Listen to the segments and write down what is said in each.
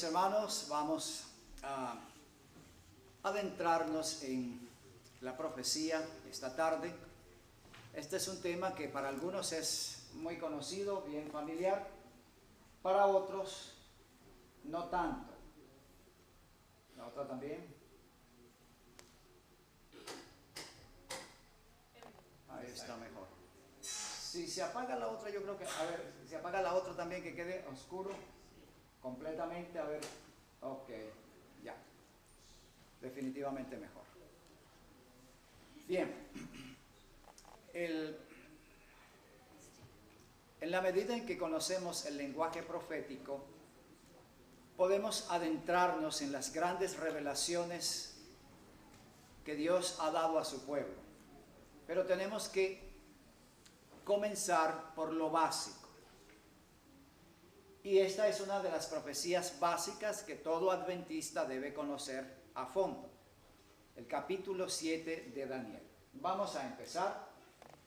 mis hermanos, vamos a adentrarnos en la profecía esta tarde. Este es un tema que para algunos es muy conocido, bien familiar, para otros no tanto. ¿La otra también? Ahí está mejor. Si se apaga la otra, yo creo que, a ver, si se apaga la otra también, que quede oscuro completamente, a ver, ok, ya, definitivamente mejor. Bien, en la medida en que conocemos el lenguaje profético, podemos adentrarnos en las grandes revelaciones que Dios ha dado a su pueblo. Pero tenemos que comenzar por lo básico. Y esta es una de las profecías básicas que todo adventista debe conocer a fondo. El capítulo 7 de Daniel. Vamos a empezar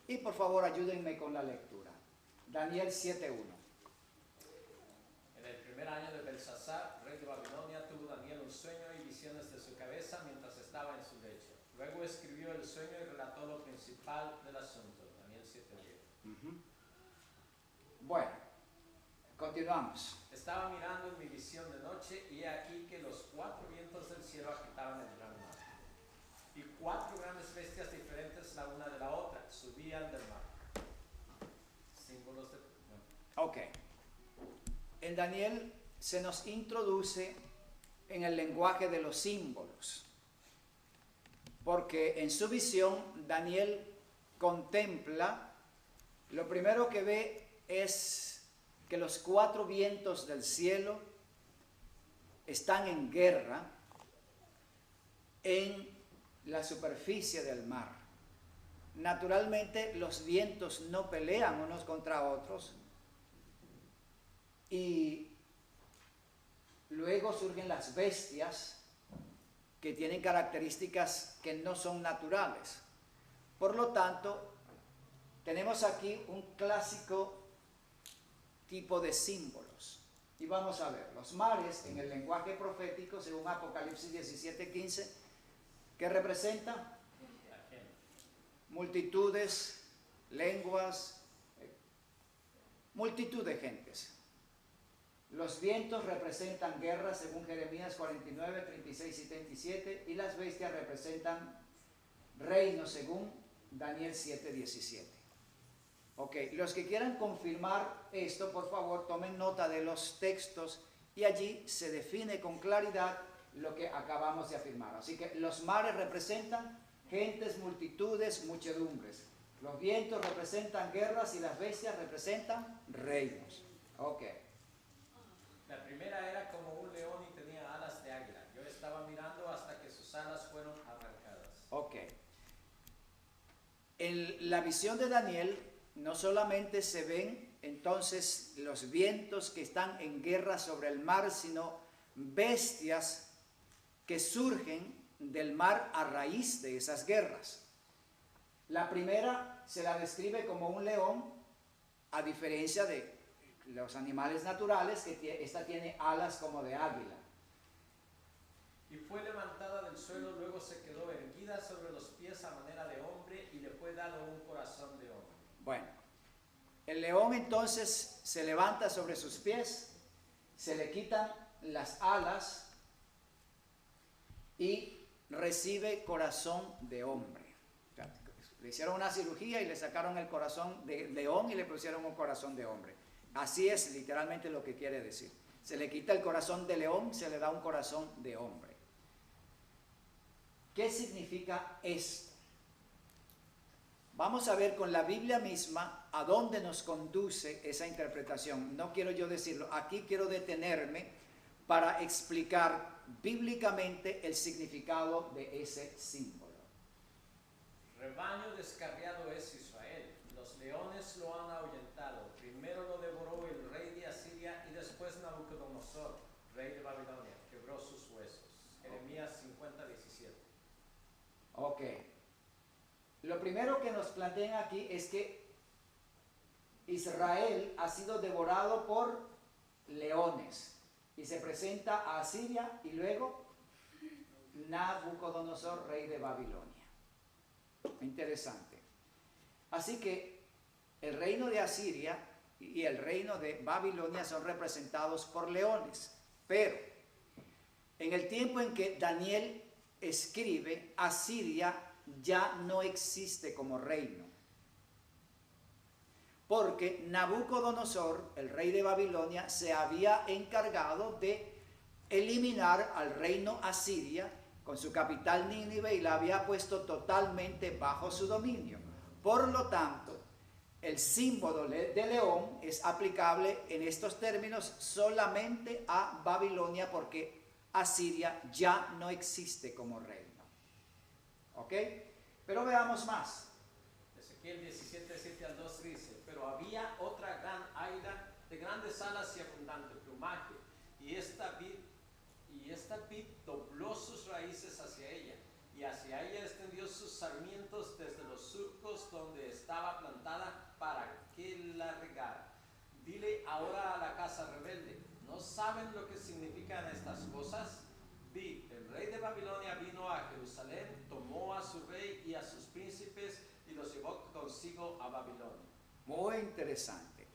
y por favor ayúdenme con la lectura. Daniel 7:1. En el primer año de Belsasar, rey de Babilonia, tuvo Daniel un sueño y visiones de su cabeza mientras estaba en su lecho. Luego escribió el sueño y relató lo principal del asunto. Daniel 7:10. Bueno, continuamos. Estaba mirando en mi visión de noche y he aquí que los cuatro vientos del cielo agitaban el gran mar. Y cuatro grandes bestias diferentes la una de la otra subían del mar. Símbolos de... Ok. En Daniel se nos introduce en el lenguaje de los símbolos. Porque en su visión Daniel contempla, lo primero que ve es que los cuatro vientos del cielo están en guerra en la superficie del mar. Naturalmente los vientos no pelean unos contra otros y luego surgen las bestias que tienen características que no son naturales. Por lo tanto, tenemos aquí un clásico tipo de símbolos. Y vamos a ver, los mares en el lenguaje profético, según Apocalipsis 17:15, ¿qué representa? Multitudes, lenguas, multitud de gentes. Los vientos representan guerra, según Jeremías 49, 36 y 37, y las bestias representan reino, según Daniel 7, 17. Ok, los que quieran confirmar esto, por favor, tomen nota de los textos y allí se define con claridad lo que acabamos de afirmar. Así que los mares representan gentes, multitudes, muchedumbres. Los vientos representan guerras y las bestias representan reinos. Ok. La primera era como un león y tenía alas de águila. Yo estaba mirando hasta que sus alas fueron arrancadas. Ok. En la visión de Daniel no solamente se ven entonces los vientos que están en guerra sobre el mar, sino bestias que surgen del mar a raíz de esas guerras. La primera se la describe como un león, a diferencia de los animales naturales, que esta tiene alas como de águila. Y fue levantada del suelo, luego se quedó erguida sobre los pies a manera de hombre y le fue dado un corazón de hombre. Bueno, el león entonces se levanta sobre sus pies, se le quitan las alas y recibe corazón de hombre. Le hicieron una cirugía y le sacaron el corazón de león y le pusieron un corazón de hombre. Así es literalmente lo que quiere decir. Se le quita el corazón de león, se le da un corazón de hombre. ¿Qué significa esto? Vamos a ver con la Biblia misma a dónde nos conduce esa interpretación. No quiero yo decirlo, aquí quiero detenerme para explicar bíblicamente el significado de ese símbolo. Rebaño descarriado es Israel, los leones lo han ahuyentado. Primero lo devoró el rey de Asiria y después Nabucodonosor, rey de Babilonia, quebró sus huesos. Jeremías 50, 17. Ok. Lo primero que nos plantean aquí es que Israel ha sido devorado por leones. y se presenta a Asiria y luego Nabucodonosor, rey de Babilonia. Interesante. Así que el reino de Asiria y el reino de Babilonia son representados por leones, pero en el tiempo en que Daniel escribe, Asiria ya no existe como reino, porque Nabucodonosor, el rey de Babilonia, se había encargado de eliminar al reino Asiria con su capital Nínive y la había puesto totalmente bajo su dominio. Por lo tanto, el símbolo de león es aplicable en estos términos solamente a Babilonia, porque Asiria ya no existe como reino. ¿Ok? Pero veamos más. Ezequiel 17, 7 al 2 dice: pero había otra gran águila de grandes alas y abundante plumaje, y esta vid dobló sus raíces hacia ella, y hacia ella extendió sus sarmientos desde los surcos donde estaba plantada para que la regara. Dile ahora a la casa rebelde: ¿no saben lo que significan estas cosas? Vi, el rey de Babilonia vino a Jerusalén, tomó a su rey y a sus príncipes y los llevó consigo a Babilonia. Muy interesante.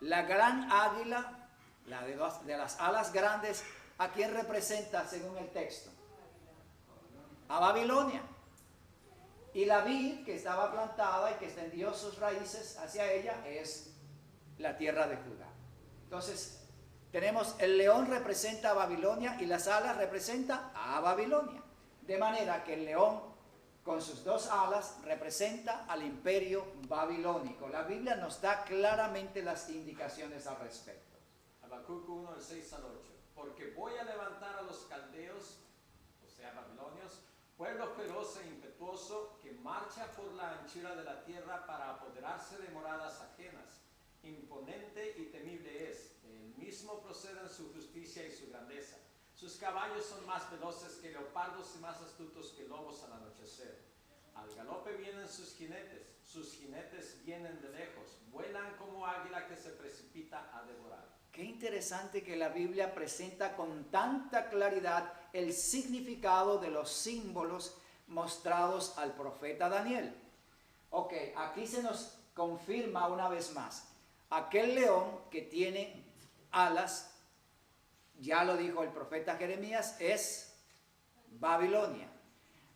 La gran águila, la de las alas grandes, ¿a quién representa según el texto? A Babilonia. Y la vid que estaba plantada y que extendió sus raíces hacia ella es la tierra de Judá. Entonces, tenemos el león representa a Babilonia y las alas representa a Babilonia. De manera que el león con sus dos alas representa al imperio babilónico. La Biblia nos da claramente las indicaciones al respecto. Habacuc 1, del 6 al 8. Porque voy a levantar a los caldeos, o sea, babilonios, pueblo feroz e impetuoso que marcha por la anchura de la tierra para apoderarse de moradas ajenas. Imponente y temible es, él mismo procede en su justicia y su grandeza. Sus caballos son más veloces que leopardos y más astutos que lobos al anochecer. Al galope vienen sus jinetes vienen de lejos, vuelan como águila que se precipita a devorar. Qué interesante que la Biblia presenta con tanta claridad el significado de los símbolos mostrados al profeta Daniel. Ok, aquí se nos confirma una vez más. Aquel león que tiene alas, ya lo dijo el profeta Jeremías, es Babilonia.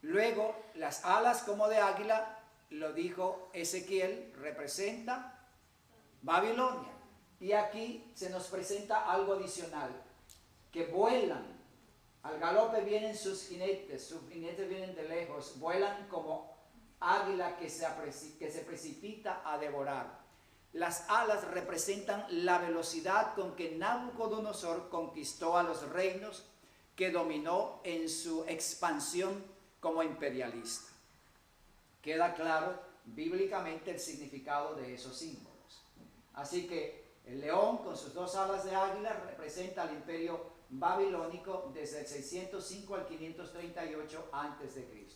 Luego, las alas como de águila, lo dijo Ezequiel, representa Babilonia. Y aquí se nos presenta algo adicional, que vuelan, al galope vienen sus jinetes vienen de lejos, vuelan como águila que se precipita a devorar. Las alas representan la velocidad con que Nabucodonosor conquistó a los reinos que dominó en su expansión como imperialista. Queda claro bíblicamente el significado de esos símbolos. Así que el león con sus dos alas de águila representa al imperio babilónico desde el 605 al 538 a.C.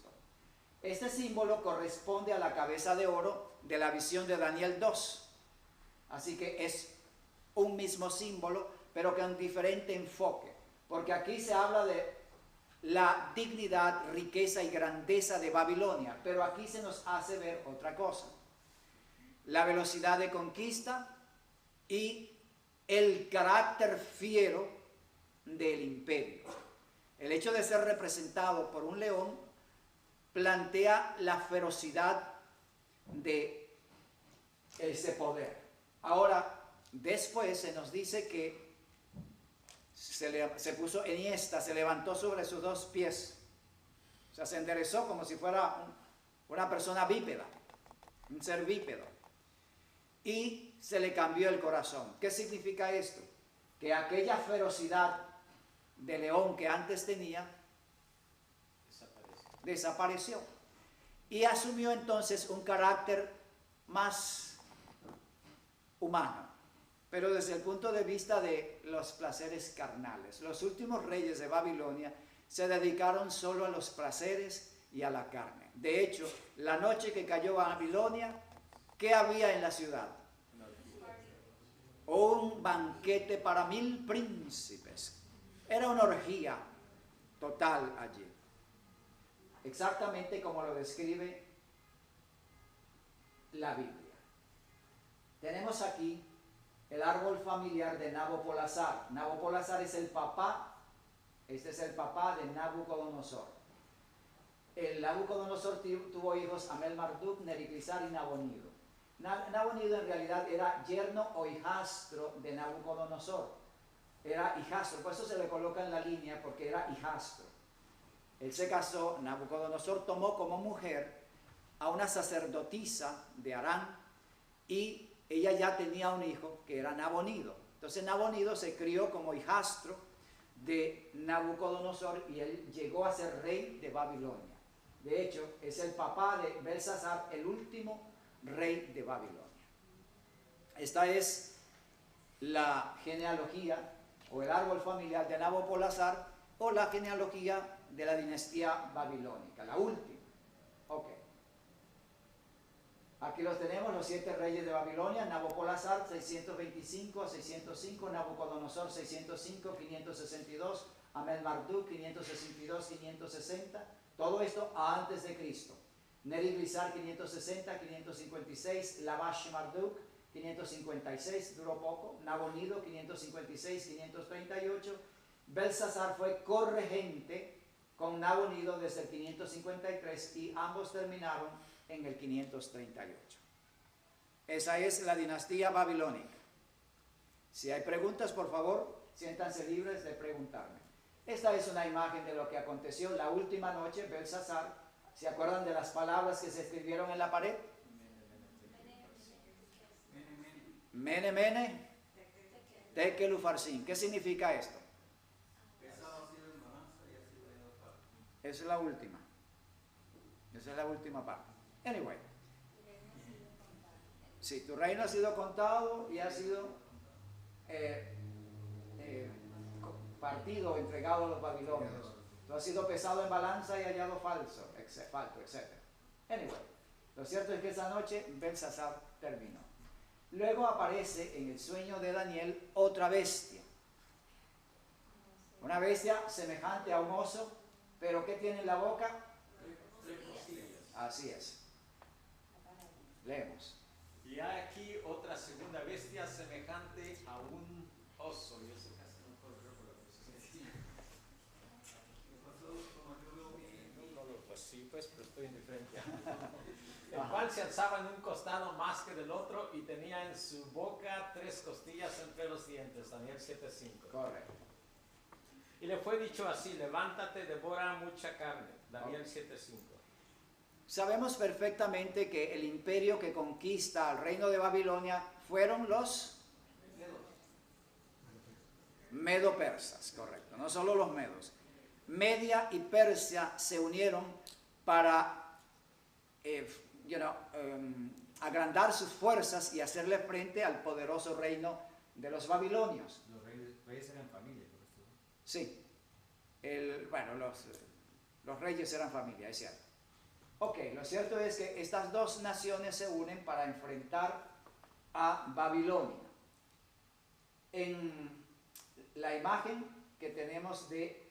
Este símbolo corresponde a la cabeza de oro de la visión de Daniel 2. Así que es un mismo símbolo, pero con diferente enfoque. Porque aquí se habla de la dignidad, riqueza y grandeza de Babilonia, pero aquí se nos hace ver otra cosa. La velocidad de conquista y el carácter fiero del imperio. El hecho de ser representado por un león plantea la ferocidad de ese poder. Ahora, después se nos dice que se puso enhiesta, se levantó sobre sus dos pies. O sea, se enderezó como si fuera una persona bípeda, un ser bípedo. Y se le cambió el corazón. ¿Qué significa esto? Que aquella ferocidad de león que antes tenía desapareció. Y asumió entonces un carácter más humano, pero desde el punto de vista de los placeres carnales. Los últimos reyes de Babilonia se dedicaron solo a los placeres y a la carne. De hecho, la noche que cayó Babilonia, ¿qué había en la ciudad? Un banquete para 1000 príncipes. Era una orgía total allí. Exactamente como lo describe la Biblia. Tenemos aquí el árbol familiar de Nabopolassar. Nabopolassar es el papá, este es el papá de Nabucodonosor. El Nabucodonosor tuvo hijos Amel-Marduk, Neriglisar y Nabonido. Nabonido en realidad era yerno o hijastro de Nabucodonosor. Era hijastro, por eso se le coloca en la línea, porque era hijastro. Él se casó, Nabucodonosor tomó como mujer a una sacerdotisa de Harán y ella ya tenía un hijo que era Nabonido. Entonces Nabonido se crió como hijastro de Nabucodonosor y él llegó a ser rey de Babilonia. De hecho, es el papá de Belsasar, el último rey de Babilonia. Esta es la genealogía o el árbol familiar de Nabopolassar o la genealogía de la dinastía babilónica, la última. Ok. Aquí los tenemos, los 7 reyes de Babilonia: Nabopolassar 625 a 605, Nabucodonosor 605, 562, Amel-Marduk 562, 560, todo esto antes de Cristo. Neriglisar 560, 556, Lavash-Marduk 556, duró poco, Nabonido 556, 538, Belsasar fue corregente con Nabonido desde el 553 y ambos terminaron en el 538. Esa es la dinastía babilónica. Si hay preguntas, por favor, siéntanse libres de preguntarme. Esta es una imagen de lo que aconteció la última noche. Belsasar, ¿se acuerdan de las palabras que se escribieron en la pared? Mene, mene, tekel ufarsin. ¿Qué significa esto? Esa es la última. Esa es la última parte. Anyway. Si tu reino ha sido contado y ha sido partido o entregado a los babilonios. Tú has sido pesado en balanza y hallado falso, etc. Anyway, lo cierto es que esa noche Belsasar terminó. Luego aparece en el sueño de Daniel otra bestia. Una bestia semejante a un oso, pero ¿qué tiene en la boca? Así es. Leemos. Y hay aquí otra segunda bestia semejante a un oso. Yo sé casi no puedo ver por la posición. Pues sí, pues, pero estoy indiferente. El cual se alzaba en un costado más que del otro y tenía en su boca 3 costillas entre los dientes. Daniel 7:5. Correcto. Y le fue dicho así: levántate, devora mucha carne. Daniel 7:5. Sabemos perfectamente que el imperio que conquista al reino de Babilonia fueron los medo-persas, correcto, no solo los medos. Media y Persia se unieron para agrandar sus fuerzas y hacerle frente al poderoso reino de los babilonios. Los reyes eran familia, por esto. Sí, los reyes eran familia, es cierto. Ok, lo cierto es que estas dos naciones se unen para enfrentar a Babilonia. En la imagen que tenemos de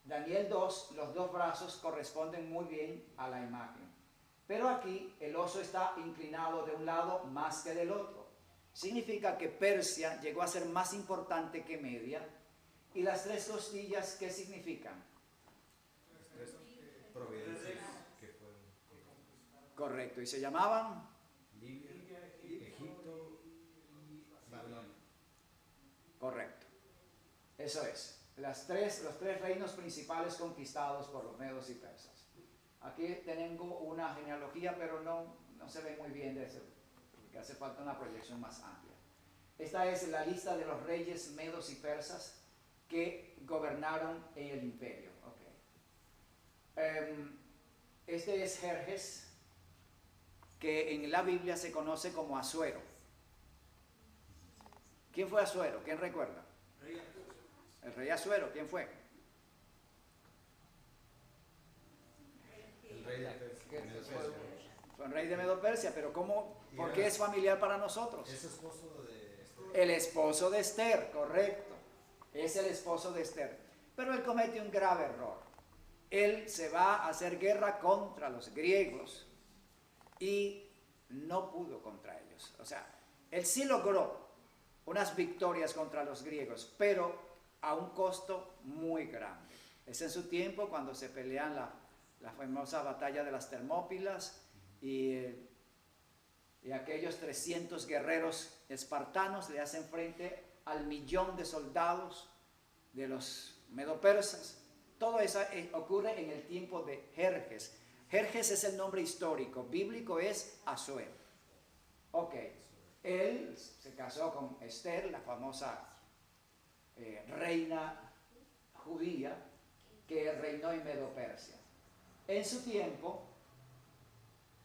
Daniel 2, los dos brazos corresponden muy bien a la imagen. Pero aquí el oso está inclinado de un lado más que del otro. Significa que Persia llegó a ser más importante que Media. ¿Y las 3 costillas qué significan? Providencias que fueron Correcto, y se llamaban Libia, Egipto y Babilonia. Correcto. Eso es. Los tres reinos principales conquistados por los medos y persas. Aquí tengo una genealogía, pero no se ve muy bien de eso, porque hace falta una proyección más amplia. Esta es la lista de los reyes medos y persas que gobernaron en el imperio. Este es Jerjes, que en la Biblia se conoce como Asuero. ¿Quién fue Asuero? ¿Quién recuerda? El rey Asuero, ¿quién fue? El rey de Persia. Fue un rey de Medo Persia, pero ¿por qué es familiar para nosotros? Es esposo de El esposo de Esther, correcto. Es el esposo de Esther. Pero él comete un grave error. Él se va a hacer guerra contra los griegos y no pudo contra ellos. O sea, él sí logró unas victorias contra los griegos, pero a un costo muy grande. Es en su tiempo cuando se pelean la famosa batalla de las Termópilas y aquellos 300 guerreros espartanos le hacen frente al 1.000.000 de soldados de los medopersas. Todo eso ocurre en el tiempo de Jerjes. Jerjes es el nombre histórico, bíblico es Asuero. Ok, él se casó con Esther, la famosa reina judía que reinó en Medo-Persia. En su tiempo,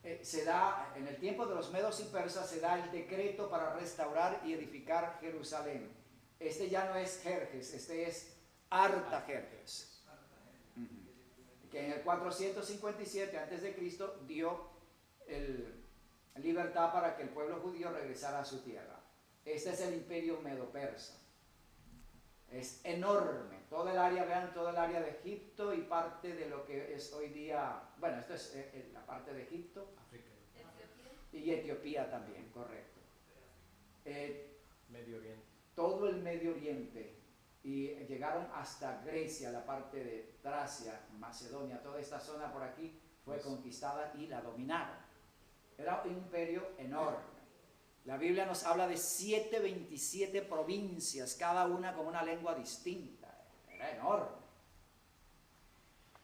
en el tiempo de los medos y persas se da el decreto para restaurar y edificar Jerusalén. Este ya no es Jerjes, este es Artajerjes, que en el 457 a.C. dio libertad para que el pueblo judío regresara a su tierra. Este es el imperio medo-persa. Es enorme. Toda el área, vean, toda el área de Egipto y parte de lo que es hoy día, bueno, esto es la parte de Egipto. África. Y Etiopía también, correcto. Medio Oriente. Todo el Medio Oriente y llegaron hasta Grecia, la parte de Tracia, Macedonia, toda esta zona por aquí fue conquistada y la dominaron. Era un imperio enorme. La Biblia nos habla de 727 provincias, cada una con una lengua distinta. Era enorme.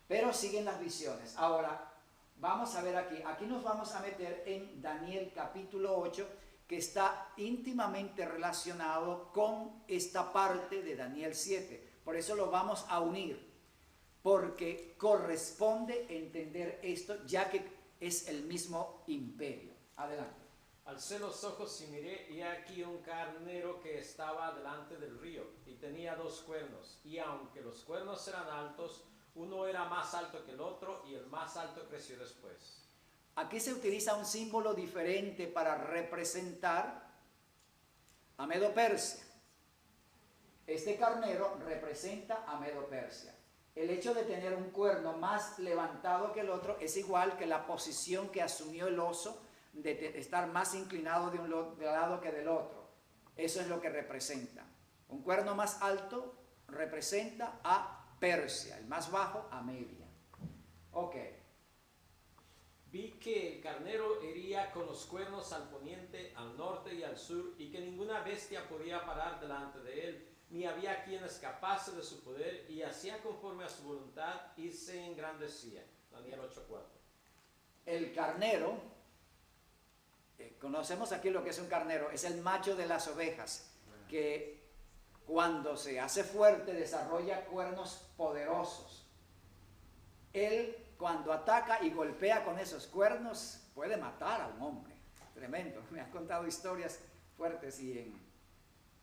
Pero siguen las visiones. Ahora, vamos a ver aquí nos vamos a meter en Daniel capítulo 8, que está íntimamente relacionado con esta parte de Daniel 7. Por eso lo vamos a unir, porque corresponde entender esto, ya que es el mismo imperio. Adelante. Alcé los ojos y miré, y aquí un carnero que estaba delante del río, y tenía 2 cuernos, y aunque los cuernos eran altos, uno era más alto que el otro, y el más alto creció después. Aquí se utiliza un símbolo diferente para representar a Medo-Persia. Este carnero representa a Medo-Persia. El hecho de tener un cuerno más levantado que el otro es igual que la posición que asumió el oso de estar más inclinado de un lado que del otro. Eso es lo que representa. Un cuerno más alto representa a Persia, el más bajo a Media. Ok. Vi que el carnero hería con los cuernos al poniente, al norte y al sur, y que ninguna bestia podía parar delante de él, ni había quien escapase de su poder, y hacía conforme a su voluntad y se engrandecía. Daniel 8:4. El carnero, conocemos aquí lo que es un carnero, es el macho de las ovejas, que cuando se hace fuerte desarrolla cuernos poderosos. Él, cuando ataca y golpea con esos cuernos, puede matar a un hombre. Tremendo. Me han contado historias fuertes y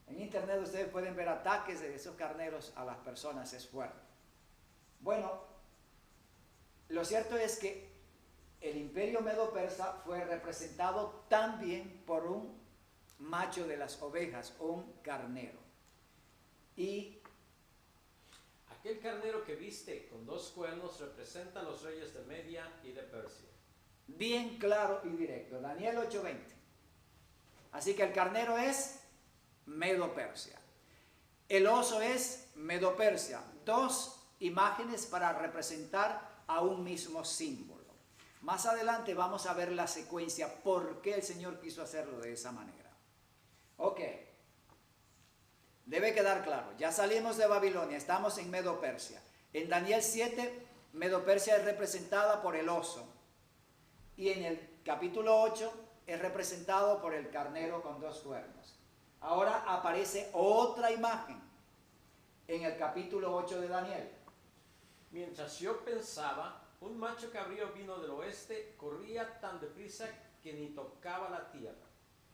en internet ustedes pueden ver ataques de esos carneros a las personas. Es fuerte. Bueno, lo cierto es que el imperio medo-persa fue representado también por un macho de las ovejas, un carnero. Y aquel carnero que viste con 2 cuernos representa a los reyes de Media y de Persia. bien claro y directo, Daniel 8:20. Así que el carnero es Medo-Persia. El oso es Medo-Persia. 2 imágenes para representar a un mismo símbolo. Más adelante vamos a ver la secuencia, por qué el Señor quiso hacerlo de esa manera. Ok. Debe quedar claro, ya salimos de Babilonia, estamos en Medo-Persia. En Daniel 7, Medo-Persia es representada por el oso. Y en el capítulo 8 es representado por el carnero con 2 cuernos. Ahora aparece otra imagen en el capítulo 8 de Daniel. Mientras yo pensaba, un macho cabrío vino del oeste, corría tan deprisa que ni tocaba la tierra.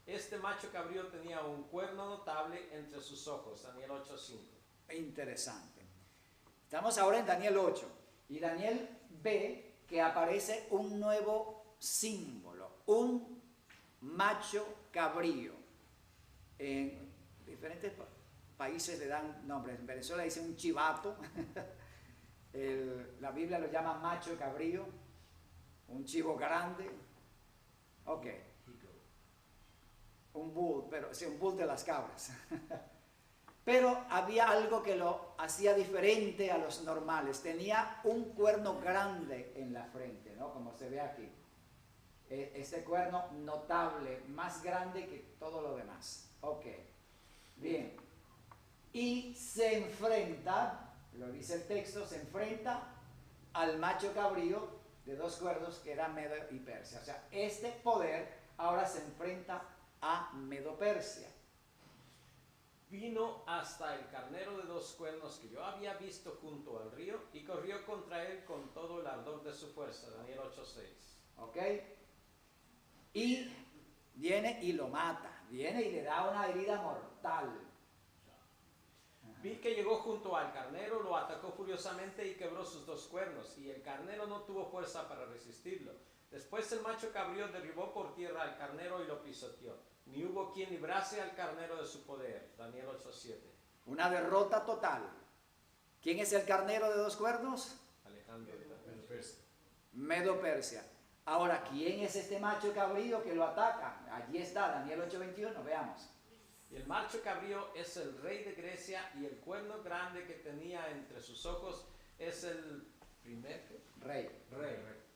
Este macho cabrío tenía un cuerno notable entre sus ojos. Daniel 8:5. Interesante. Estamos ahora en Daniel 8 y Daniel ve que aparece un nuevo símbolo, un macho cabrío. diferentes países le dan nombres. En Venezuela dicen un chivato, la Biblia lo llama macho cabrío, un chivo grande, ok, un bull, pero sí, un bull de las cabras. Pero había algo que lo hacía diferente a los normales. Tenía un cuerno grande en la frente, ¿no? Como se ve aquí. Este cuerno notable, más grande que todo lo demás. Ok, bien. Y se enfrenta, lo dice el texto, se enfrenta al macho cabrío de 2 cuernos que era Medo y Persia. O sea, este poder ahora se enfrenta a Medo-Persia. Vino hasta el carnero de 2 cuernos que yo había visto junto al río y corrió contra él con todo el ardor de su fuerza. Daniel 8:6. ¿Ok? Y viene y lo mata. Viene y le da una herida mortal. Vi que llegó junto al carnero, lo atacó furiosamente y quebró sus 2 cuernos, y el carnero no tuvo fuerza para resistirlo. Después el macho cabrío derribó por tierra al carnero y lo pisoteó. Ni hubo quien librase al carnero de su poder. Daniel 8:7. Una derrota total. ¿Quién es el carnero de 2 cuernos? Alejandro. Medo-Persia. Ahora, ¿quién es este macho cabrío que lo ataca? Allí está, Daniel 8:21, veamos. Y el macho cabrío es el rey de Grecia, y el cuerno grande que tenía entre sus ojos es el primer Rey.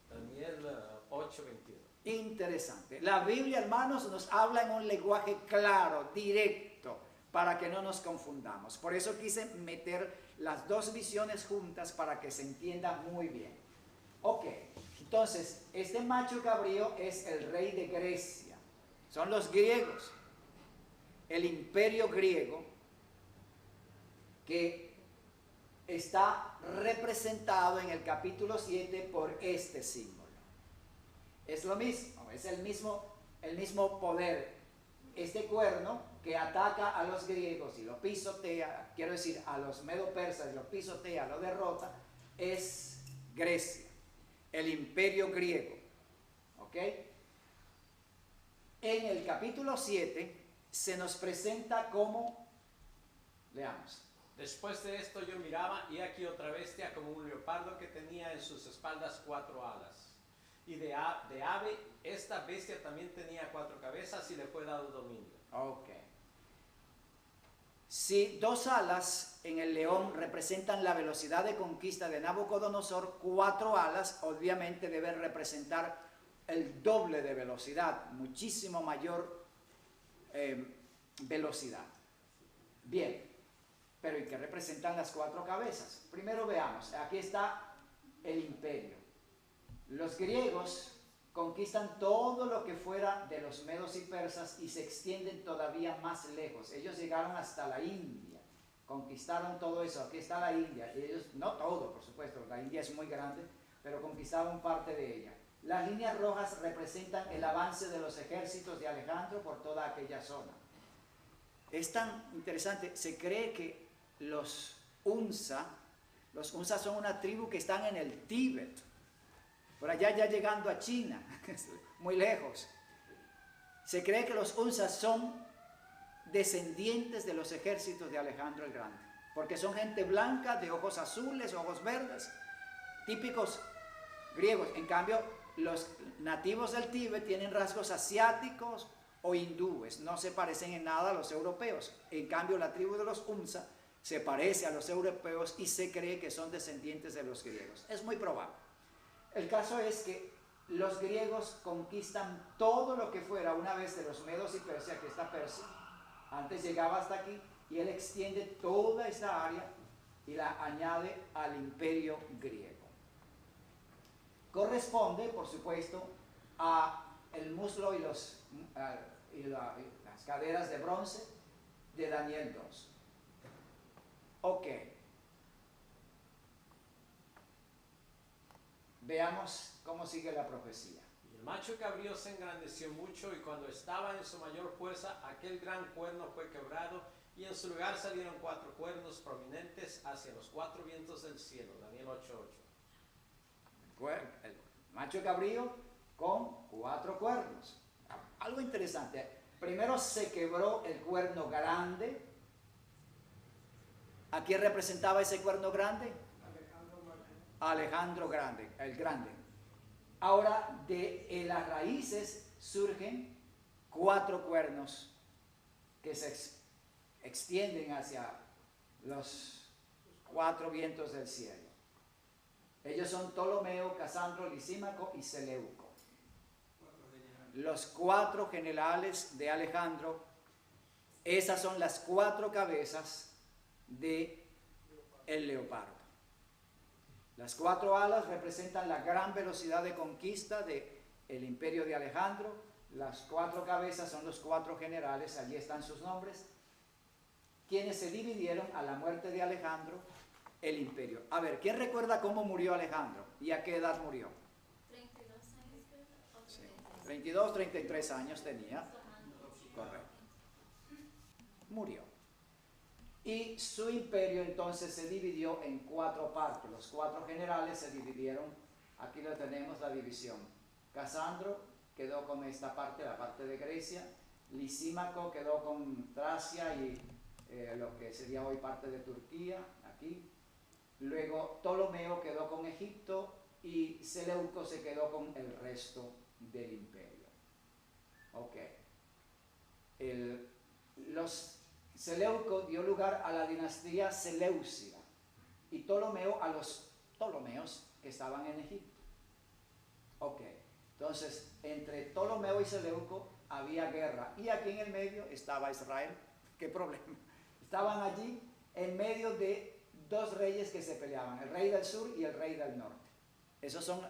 Daniel 8:21. Interesante. La Biblia, hermanos, nos habla en un lenguaje claro, directo, para que no nos confundamos. Por eso quise meter las 2 visiones juntas para que se entienda muy bien. Ok, entonces, este macho cabrío es el rey de Grecia. Son los griegos. El imperio griego que está representado en el capítulo 7 por este símbolo. Es lo mismo, es el mismo poder. Este cuerno que ataca a los griegos y lo pisotea, quiero decir, a los medo-persas y lo pisotea, lo derrota, es Grecia, el imperio griego. ¿Ok? En el capítulo 7 se nos presenta como, leamos. Después de esto yo miraba, y aquí otra bestia como un leopardo que tenía en sus espaldas 4 alas. Y de ave, esta bestia también tenía 4 cabezas y le fue dado dominio. Ok. Si 2 alas en el león representan la velocidad de conquista de Nabucodonosor, 4 alas obviamente deben representar el doble de velocidad, muchísimo mayor velocidad. Bien, pero ¿y qué representan las 4 cabezas? Primero veamos, aquí está el imperio. Los griegos conquistan todo lo que fuera de los medos y persas y se extienden todavía más lejos. Ellos llegaron hasta la India, conquistaron todo eso. Aquí está la India. Ellos, no todo, por supuesto, la India es muy grande, pero conquistaron parte de ella. Las líneas rojas representan el avance de los ejércitos de Alejandro por toda aquella zona. Es tan interesante, se cree que los Unza son una tribu que están en el Tíbet, por allá ya llegando a China, muy lejos. Se cree que los Unzas son descendientes de los ejércitos de Alejandro el Grande, porque son gente blanca, de ojos azules, ojos verdes, típicos griegos. En cambio, los nativos del Tíbet tienen rasgos asiáticos o hindúes, no se parecen en nada a los europeos. En cambio, la tribu de los Unza se parece a los europeos y se cree que son descendientes de los griegos. Es muy probable. El caso es que los griegos conquistan todo lo que fuera una vez de los medos y Persia, que está Persia, antes llegaba hasta aquí, y él extiende toda esta área y la añade al imperio griego. Corresponde, por supuesto, a el muslo y las caderas de bronce de Daniel 2. Ok. Veamos cómo sigue la profecía. Y el macho cabrío se engrandeció mucho, y cuando estaba en su mayor fuerza, aquel gran cuerno fue quebrado, y en su lugar salieron 4 cuernos prominentes hacia los 4 vientos del cielo. Daniel 8:8. El macho cabrío con 4 cuernos. Algo interesante. Primero se quebró el cuerno grande. ¿A quién representaba ese cuerno grande? Alejandro Grande, el Grande. Ahora de las raíces surgen 4 cuernos que se extienden hacia los 4 vientos del cielo. Ellos son Ptolomeo, Casandro, Lisímaco y Seleuco. Los 4 generales de Alejandro. Esas son las 4 cabezas de el leopardo. Las 4 alas representan la gran velocidad de conquista del imperio de Alejandro. Las 4 cabezas son los 4 generales, allí están sus nombres, quienes se dividieron a la muerte de Alejandro el imperio. A ver, ¿quién recuerda cómo murió Alejandro y a qué edad murió? 32 años, creo. Sí, 32, 33 años tenía. Correcto. Murió. Y su imperio entonces se dividió en 4 partes. Los 4 generales se dividieron. Aquí lo tenemos, la división. Casandro quedó con esta parte, la parte de Grecia. Lisímaco quedó con Tracia y lo que sería hoy parte de Turquía, aquí. Luego Ptolomeo quedó con Egipto y Seleuco se quedó con el resto del imperio. Ok. Seleuco dio lugar a la dinastía Seleucida y Ptolomeo a los Ptolomeos que estaban en Egipto. Ok. Entonces, entre Ptolomeo y Seleuco había guerra y aquí en el medio estaba Israel. ¿Qué problema? Estaban allí en medio de 2 reyes que se peleaban, el rey del sur y el rey del norte. Esos son,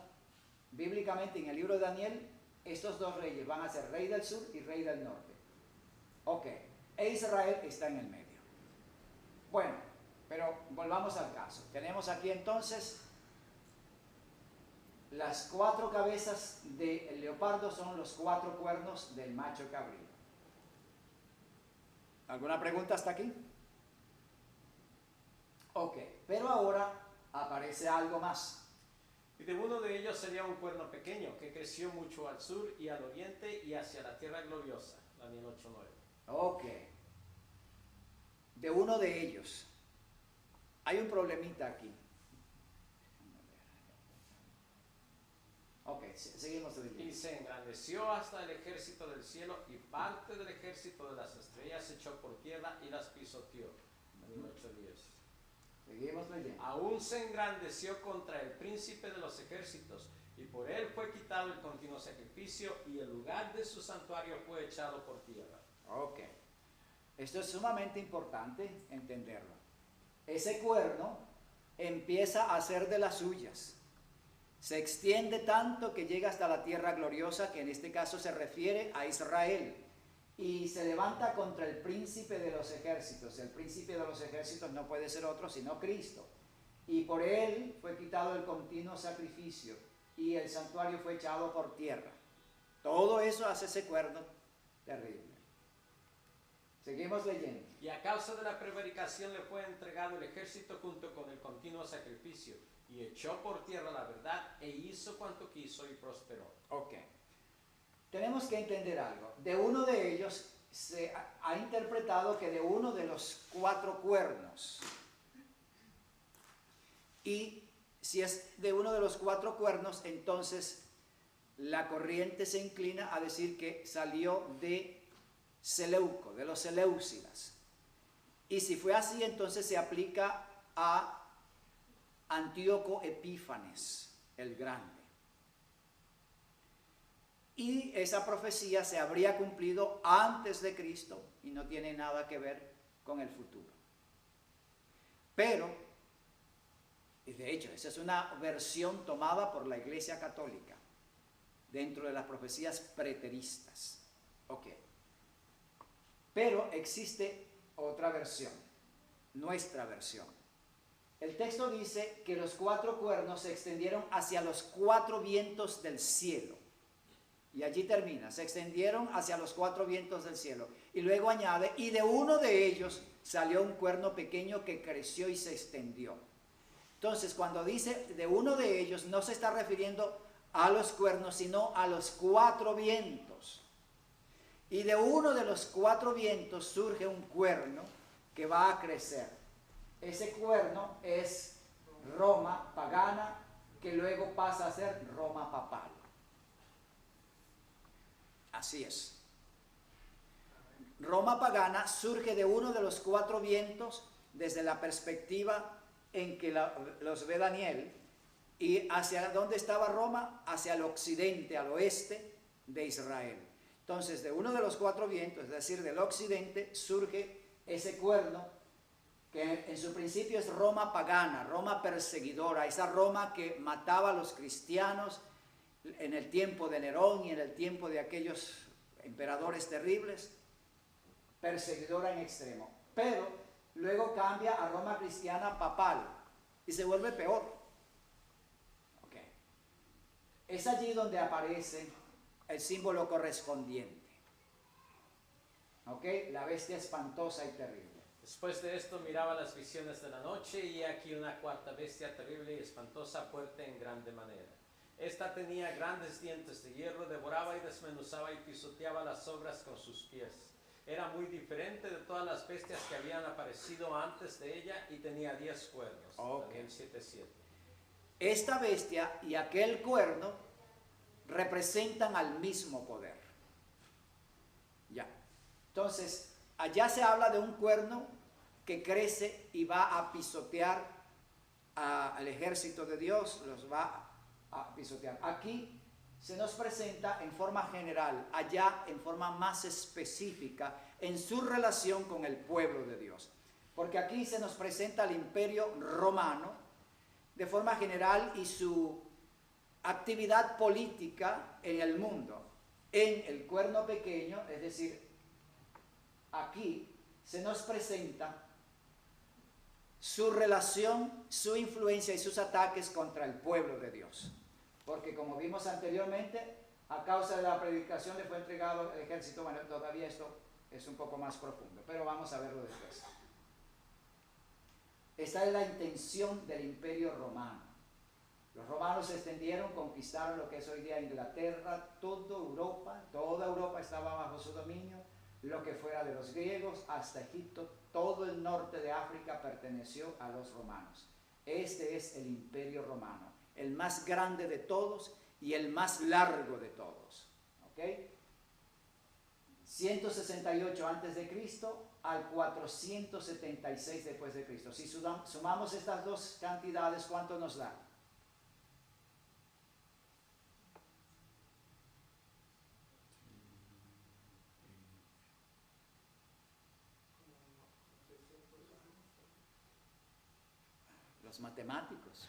bíblicamente en el libro de Daniel, estos 2 reyes van a ser rey del sur y rey del norte. Ok, e Israel está en el medio. Bueno, pero volvamos al caso. Tenemos aquí entonces las 4 cabezas del leopardo son los 4 cuernos del macho cabrío. ¿Alguna pregunta hasta aquí? Ok, pero ahora aparece algo más. Y de uno de ellos sería un cuerno pequeño que creció mucho al sur y al oriente y hacia la tierra gloriosa. Daniel 8:9. Ok. De uno de ellos. Hay un problemita aquí. Ok, seguimos leyendo. Y se engrandeció hasta el ejército del cielo y parte del ejército de las estrellas se echó por tierra y las pisoteó. Daniel 8:10. Seguimos leyendo. Aún se engrandeció contra el príncipe de los ejércitos, y por él fue quitado el continuo sacrificio, y el lugar de su santuario fue echado por tierra. Ok. Esto es sumamente importante entenderlo. Ese cuerno empieza a hacer de las suyas. Se extiende tanto que llega hasta la tierra gloriosa, que en este caso se refiere a Israel. Y se levanta contra el príncipe de los ejércitos. El príncipe de los ejércitos no puede ser otro sino Cristo. Y por él fue quitado el continuo sacrificio y el santuario fue echado por tierra. Todo eso hace ese cuerno terrible. Seguimos leyendo. Y a causa de la prevaricación le fue entregado el ejército junto con el continuo sacrificio, y echó por tierra la verdad e hizo cuanto quiso y prosperó. Ok. Tenemos que entender algo. De uno de ellos se ha interpretado que de uno de los 4 cuernos. Y si es de uno de los 4 cuernos, entonces la corriente se inclina a decir que salió de Seleuco, de los Seleucidas. Y si fue así, entonces se aplica a Antíoco Epífanes, el Grande. Y esa profecía se habría cumplido antes de Cristo y no tiene nada que ver con el futuro. Pero, y de hecho, esa es una versión tomada por la Iglesia Católica dentro de las profecías preteristas. Ok. Pero existe otra versión, nuestra versión. El texto dice que los 4 cuernos se extendieron hacia los 4 vientos del cielo. Y allí termina, se extendieron hacia los 4 vientos del cielo. Y luego añade, y de uno de ellos salió un cuerno pequeño que creció y se extendió. Entonces, cuando dice de uno de ellos, no se está refiriendo a los cuernos, sino a los 4 vientos. Y de uno de los 4 vientos surge un cuerno que va a crecer. Ese cuerno es Roma pagana, que luego pasa a ser Roma papal. Así es. Roma pagana surge de uno de los 4 vientos desde la perspectiva en que los ve Daniel. ¿Y hacia dónde estaba Roma? Hacia el occidente, al oeste de Israel. Entonces, de uno de los 4 vientos, es decir, del occidente, surge ese cuerno que en su principio es Roma pagana, Roma perseguidora, esa Roma que mataba a los cristianos en el tiempo de Nerón y en el tiempo de aquellos emperadores terribles, perseguidora en extremo. Pero luego cambia a Roma cristiana papal y se vuelve peor. Okay. Es allí donde aparece el símbolo correspondiente. Okay. La bestia espantosa y terrible. Después de esto miraba las visiones de la noche y aquí una cuarta bestia terrible y espantosa, fuerte en grande manera. Esta tenía grandes dientes de hierro, devoraba y desmenuzaba y pisoteaba las obras con sus pies. Era muy diferente de todas las bestias que habían aparecido antes de ella y tenía 10 cuernos. Okay. Daniel 7:7. Esta bestia y aquel cuerno representan al mismo poder. Ya. Entonces, allá se habla de un cuerno que crece y va a pisotear al ejército de Dios, los va a pisotear. Aquí se nos presenta en forma general, allá en forma más específica, en su relación con el pueblo de Dios. Porque aquí se nos presenta el imperio romano de forma general y su actividad política en el mundo. En el cuerno pequeño, es decir, aquí se nos presenta su relación, su influencia y sus ataques contra el pueblo de Dios. Porque como vimos anteriormente, a causa de la predicación le fue entregado el ejército. Bueno, todavía esto es un poco más profundo, pero vamos a verlo después. Esta es la intención del imperio romano. Los romanos se extendieron, conquistaron lo que es hoy día Inglaterra, toda Europa estaba bajo su dominio. Lo que fuera de los griegos hasta Egipto, todo el norte de África perteneció a los romanos. Este es el imperio romano, el más grande de todos y el más largo de todos. ¿Okay? 168 antes de Cristo al 476 después de Cristo. Si sumamos estas dos cantidades, ¿cuánto nos da? Los matemáticos.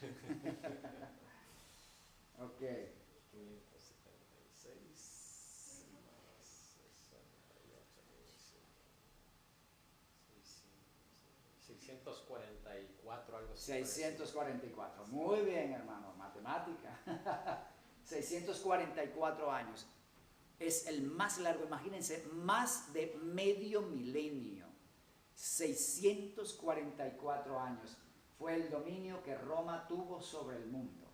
Ok. 576 más 644, algo así. 644. Muy bien, hermano. Matemática. 644 años. Es el más largo. Imagínense, más de medio milenio. 644 años. Fue el dominio que Roma tuvo sobre el mundo.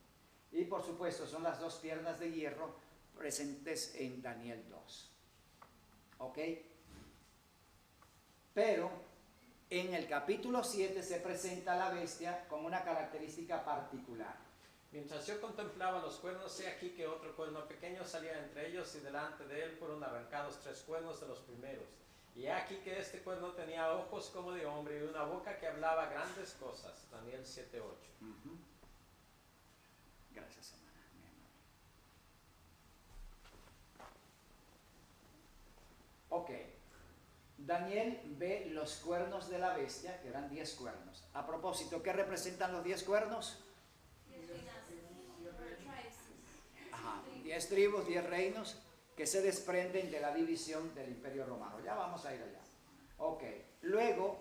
Y por supuesto son las 2 piernas de hierro presentes en Daniel 2. ¿Ok? Pero en el capítulo 7 se presenta la bestia con una característica particular. Mientras yo contemplaba los cuernos, he aquí que otro cuerno pequeño salía entre ellos y delante de él fueron arrancados 3 cuernos de los primeros. Y he aquí que este cuerno tenía ojos como de hombre y una boca que hablaba grandes cosas. Daniel 7:8. Gracias, hermana. Ok. Daniel ve los cuernos de la bestia, que eran 10 cuernos. A propósito, ¿qué representan los 10 cuernos? 10 tribus, 10 reinos que se desprenden de la división del imperio romano. Ya vamos a ir allá. Ok. Luego,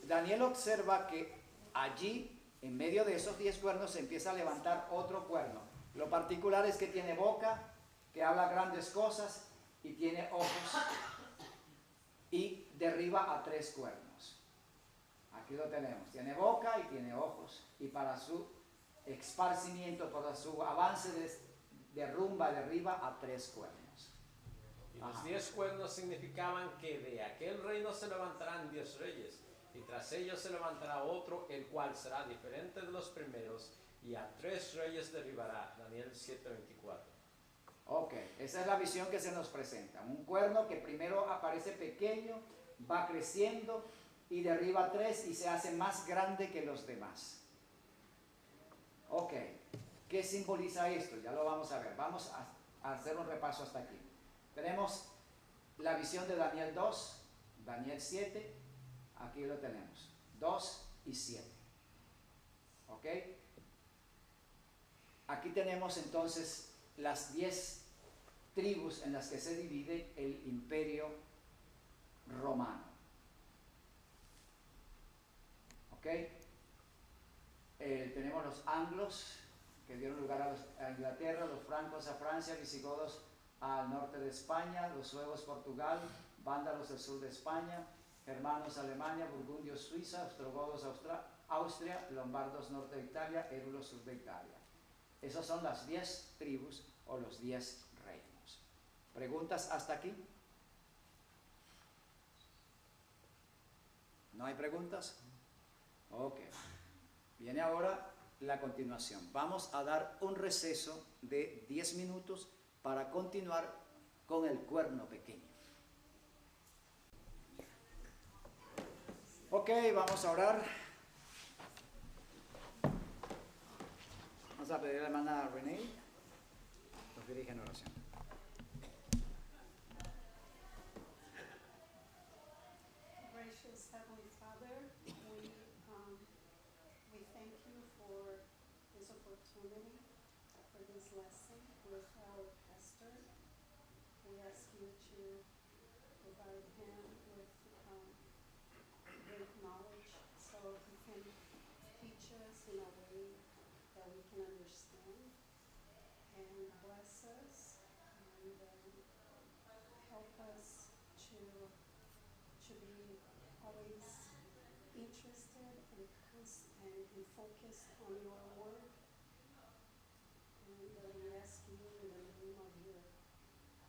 Daniel observa que allí, en medio de esos 10 cuernos, se empieza a levantar otro cuerno. Lo particular es que tiene boca, que habla grandes cosas, y tiene ojos, y derriba a 3 cuernos. Aquí lo tenemos. Tiene boca y tiene ojos, y para su esparcimiento, para su avance derriba a 3 cuernos. Y los Ajá. 10 cuernos significaban que de aquel reino se levantarán 10 reyes, y tras ellos se levantará otro, el cual será diferente de los primeros, y a 3 reyes derribará. Daniel 7:24. Ok, esa es la visión que se nos presenta. Un cuerno que primero aparece pequeño, va creciendo y derriba 3 y se hace más grande que los demás. Ok, ¿qué simboliza esto? Ya lo vamos a ver. Vamos a hacer un repaso hasta aquí. Tenemos la visión de Daniel 2, Daniel 7, aquí lo tenemos, 2 y 7. ¿Ok? Aquí tenemos entonces las 10 tribus en las que se divide el imperio romano. ¿Ok? Tenemos los anglos, que dieron lugar a Inglaterra, los francos a Francia, visigodos al norte de España, los suevos Portugal, vándalos del sur de España, germanos Alemania, burgundios Suiza, ostrogodos Austria, lombardos norte de Italia, érulos sur de Italia. Esas son las 10 tribus o los 10 reinos. ¿Preguntas hasta aquí? ¿No hay preguntas? Ok. Viene ahora la continuación. Vamos a dar un receso de 10 minutos para continuar con el cuerno pequeño. Ok, vamos a orar. Vamos a pedir a la hermana René, nos dirige en oración. Gracious Heavenly Father, we thank you for this opportunity, for this lesson with our pastor. We ask you to provide him with great knowledge so he can teach us in a way that we can understand, and bless us and help us to be always interested and focused on your word. And we ask you in the name of your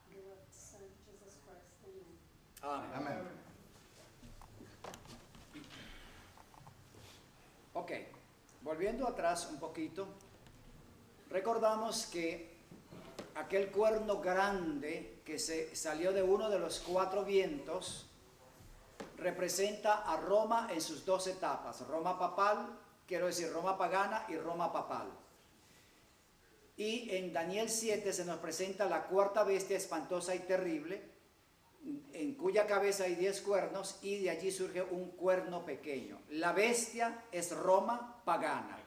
beloved Son, Jesus Christ. Amen. Amén. Ok, volviendo atrás un poquito, recordamos que aquel cuerno grande que se salió de uno de los 4 vientos representa a Roma en sus 2 etapas, Roma papal, quiero decir Roma pagana y Roma papal. Y en Daniel 7 se nos presenta la 4ª bestia espantosa y terrible, en cuya cabeza hay 10 cuernos y de allí surge un cuerno pequeño. La bestia es Roma pagana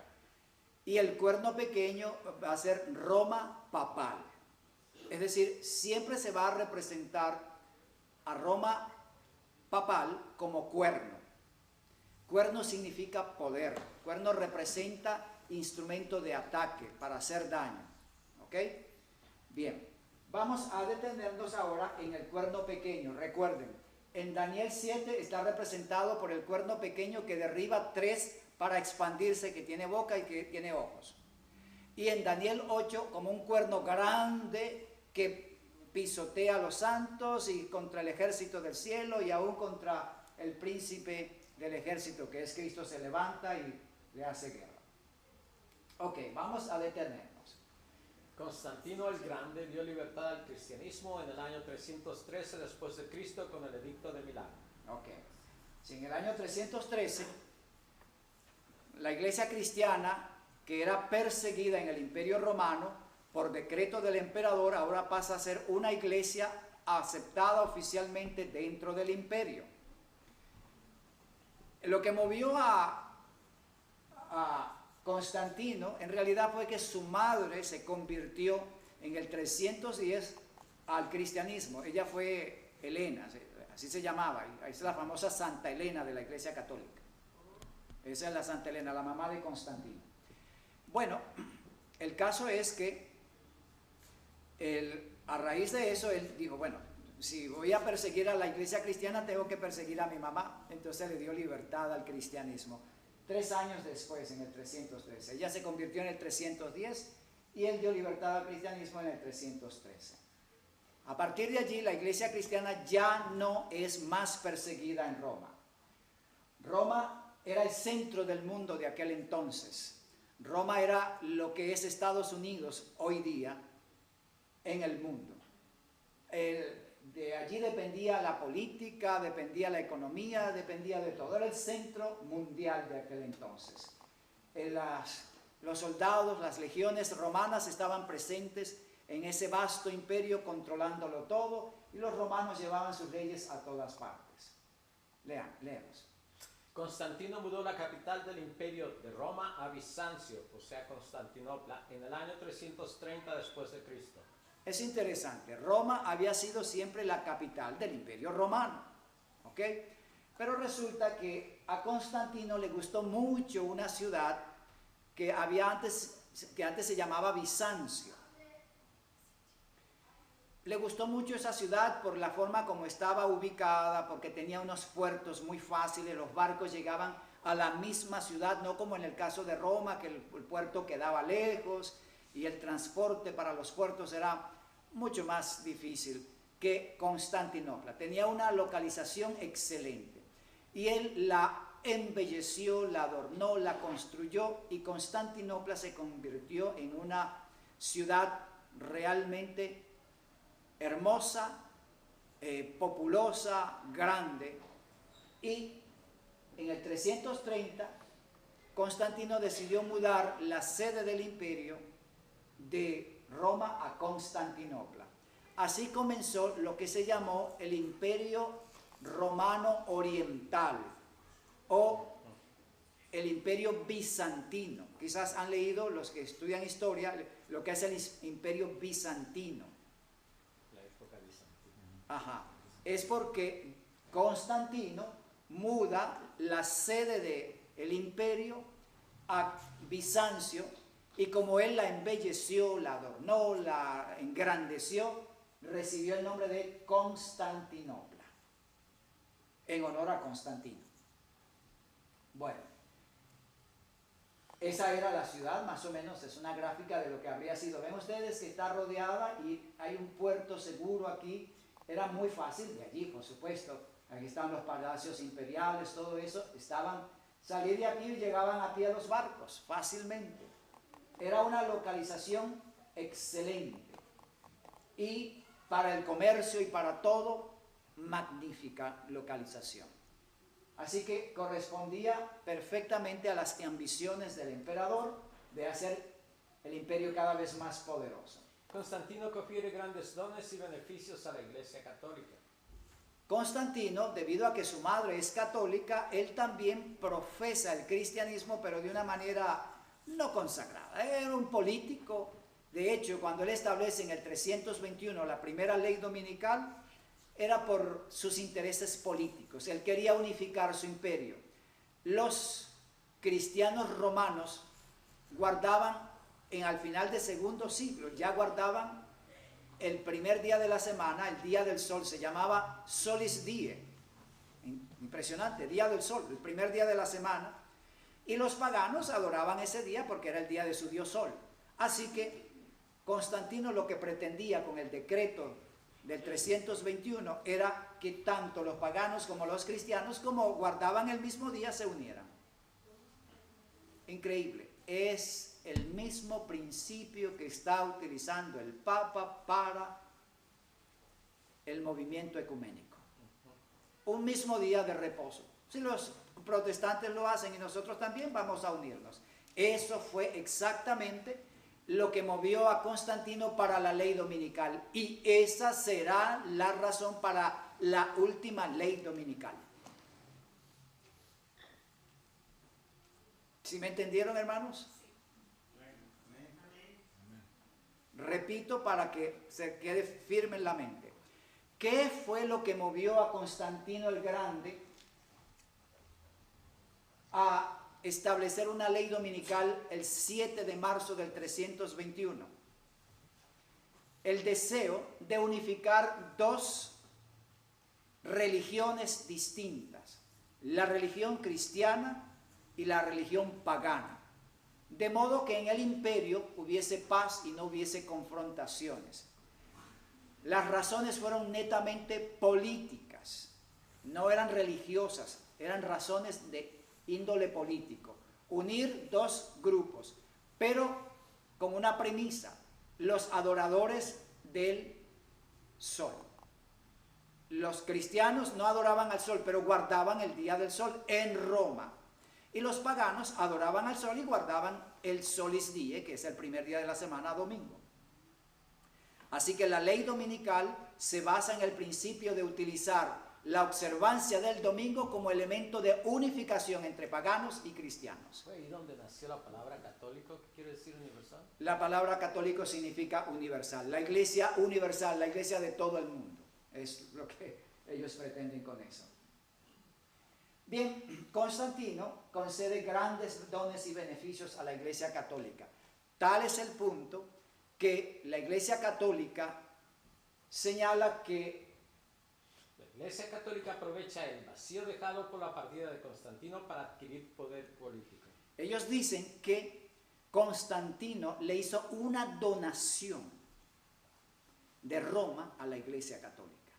y el cuerno pequeño va a ser Roma papal. Es decir, siempre se va a representar a Roma papal como cuerno. Cuerno significa poder. Cuerno representa instrumento de ataque para hacer daño. ¿Ok? Bien, vamos a detenernos ahora en el cuerno pequeño. Recuerden, en Daniel 7 está representado por el cuerno pequeño que derriba 3 para expandirse, que tiene boca y que tiene ojos. Y en Daniel 8 como un cuerno grande que pisotea a los santos y contra el ejército del cielo y aún contra el príncipe del ejército que es Cristo se levanta y le hace guerra. Ok, vamos a detenernos. Constantino el Grande dio libertad al cristianismo en el año 313 después de Cristo con el edicto de Milán. Ok, si en el año 313 la iglesia cristiana que era perseguida en el imperio romano por decreto del emperador ahora pasa a ser una iglesia aceptada oficialmente dentro del imperio. Lo que movió a Constantino en realidad fue que su madre se convirtió en el 310 al cristianismo. Ella fue Helena, así se llamaba, es la famosa Santa Helena de la Iglesia Católica. Esa es la Santa Helena, la mamá de Constantino. Bueno, el caso es que a raíz de eso él dijo, bueno, si voy a perseguir a la iglesia cristiana tengo que perseguir a mi mamá. Entonces le dio libertad al cristianismo 3 años después, en el 313. Ella se convirtió en el 310 y él dio libertad al cristianismo en el 313. A partir de allí, la iglesia cristiana ya no es más perseguida en Roma. Roma era el centro del mundo de aquel entonces. Roma era lo que es Estados Unidos hoy día en el mundo. De allí dependía la política, dependía la economía, dependía de todo. Era el centro mundial de aquel entonces. Los soldados, las legiones romanas estaban presentes en ese vasto imperio, controlándolo todo, y los romanos llevaban sus leyes a todas partes. Leamos. Constantino mudó la capital del imperio de Roma a Bizancio, o sea, Constantinopla, en el año 330 después de Cristo. Es interesante, Roma había sido siempre la capital del imperio romano, ¿ok? Pero resulta que a Constantino le gustó mucho una ciudad que antes se llamaba Bizancio. Le gustó mucho esa ciudad por la forma como estaba ubicada, porque tenía unos puertos muy fáciles, los barcos llegaban a la misma ciudad, no como en el caso de Roma, que el puerto quedaba lejos y el transporte para los puertos era mucho más difícil que Constantinopla. Tenía una localización excelente y él la embelleció, la adornó, la construyó, y Constantinopla se convirtió en una ciudad realmente hermosa, populosa, grande. Y en el 330 Constantino decidió mudar la sede del imperio de Roma a Constantinopla. Así comenzó lo que se llamó el Imperio Romano Oriental o el Imperio Bizantino. Quizás han leído, los que estudian historia, lo que es el Imperio Bizantino. La época bizantina. Ajá. Es porque Constantino muda la sede del imperio a Bizancio, y como él la embelleció, la adornó, la engrandeció, recibió el nombre de Constantinopla, en honor a Constantino. Bueno, esa era la ciudad, más o menos, es una gráfica de lo que habría sido. Ven ustedes que está rodeada y hay un puerto seguro aquí. Era muy fácil de allí, por supuesto. Aquí estaban los palacios imperiales, todo eso. Salir de aquí y llegaban a pie a los barcos fácilmente. Era una localización excelente. Y para el comercio y para todo, magnífica localización. Así que correspondía perfectamente a las ambiciones del emperador de hacer el imperio cada vez más poderoso. Constantino confiere grandes dones y beneficios a la Iglesia Católica. Constantino, debido a que su madre es católica, él también profesa el cristianismo, pero de una manera no consagrada. Era un político. De hecho, cuando él establece en el 321 la primera ley dominical, era por sus intereses políticos. Él quería unificar su imperio. Los cristianos romanos guardaban, al final del segundo siglo, ya guardaban el primer día de la semana, el día del sol, se llamaba Solis Die. Impresionante, día del sol, el primer día de la semana. Y los paganos adoraban ese día porque era el día de su dios sol. Así que Constantino lo que pretendía con el decreto del 321 era que tanto los paganos como los cristianos, como guardaban el mismo día, se unieran. Increíble. Es el mismo principio que está utilizando el Papa para el movimiento ecuménico. Un mismo día de reposo. Si los protestantes lo hacen y nosotros también, vamos a unirnos. Eso fue exactamente lo que movió a Constantino para la ley dominical, y esa será la razón para la última ley dominical. ¿Sí me entendieron, hermanos? Repito para que se quede firme en la mente. ¿Qué fue lo que movió a Constantino el Grande a establecer una ley dominical el 7 de marzo del 321? El deseo de unificar dos religiones distintas, la religión cristiana y la religión pagana, de modo que en el imperio hubiese paz y no hubiese confrontaciones. Las razones fueron netamente políticas, no eran religiosas, eran razones de índole político. Unir dos grupos, pero con una premisa: los adoradores del sol. Los cristianos no adoraban al sol, pero guardaban el día del sol en Roma. Y los paganos adoraban al sol y guardaban el solis die, que es el primer día de la semana, domingo. Así que la ley dominical se basa en el principio de utilizar la observancia del domingo como elemento de unificación entre paganos y cristianos. ¿Fue ahí donde nació la palabra católico? ¿Qué quiere decir universal? La palabra católico significa universal, la iglesia universal, la iglesia de todo el mundo. Es lo que ellos pretenden con eso. Bien, Constantino concede grandes dones y beneficios a la iglesia católica. Tal es el punto que la iglesia católica señala que La Iglesia Católica aprovecha el vacío dejado por la partida de Constantino para adquirir poder político. ellos dicen que Constantino le hizo una donación de Roma a la iglesia católica.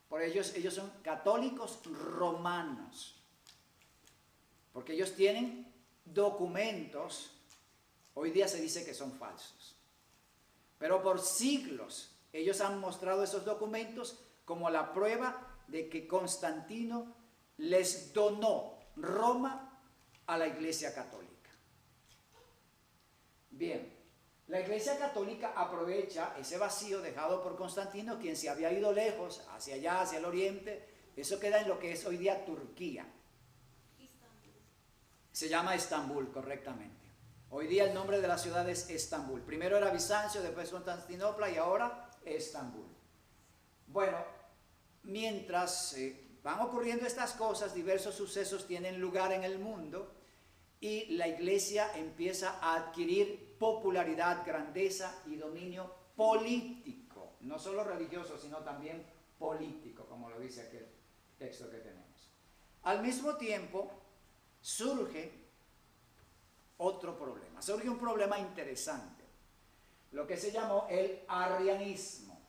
Por ellos son católicos romanos, porque ellos tienen documentos, hoy día se dice que son falsos, pero por siglos ellos han mostrado esos documentos como la prueba de que Constantino les donó Roma a la iglesia católica. Bien, la iglesia católica aprovecha ese vacío dejado por Constantino, quien se había ido lejos, hacia allá, hacia el oriente. Eso queda en lo que es hoy día Turquía. Istambul. Se llama Estambul, correctamente. Hoy día el nombre de la ciudad es Estambul. Primero era Bizancio, después Constantinopla y ahora Estambul. Bueno, mientras van ocurriendo estas cosas, diversos sucesos tienen lugar en el mundo y la iglesia empieza a adquirir popularidad, grandeza y dominio político, no solo religioso, sino también político, como lo dice aquel texto que tenemos. Al mismo tiempo, surge otro problema, surge un problema interesante, lo que se llamó el arrianismo.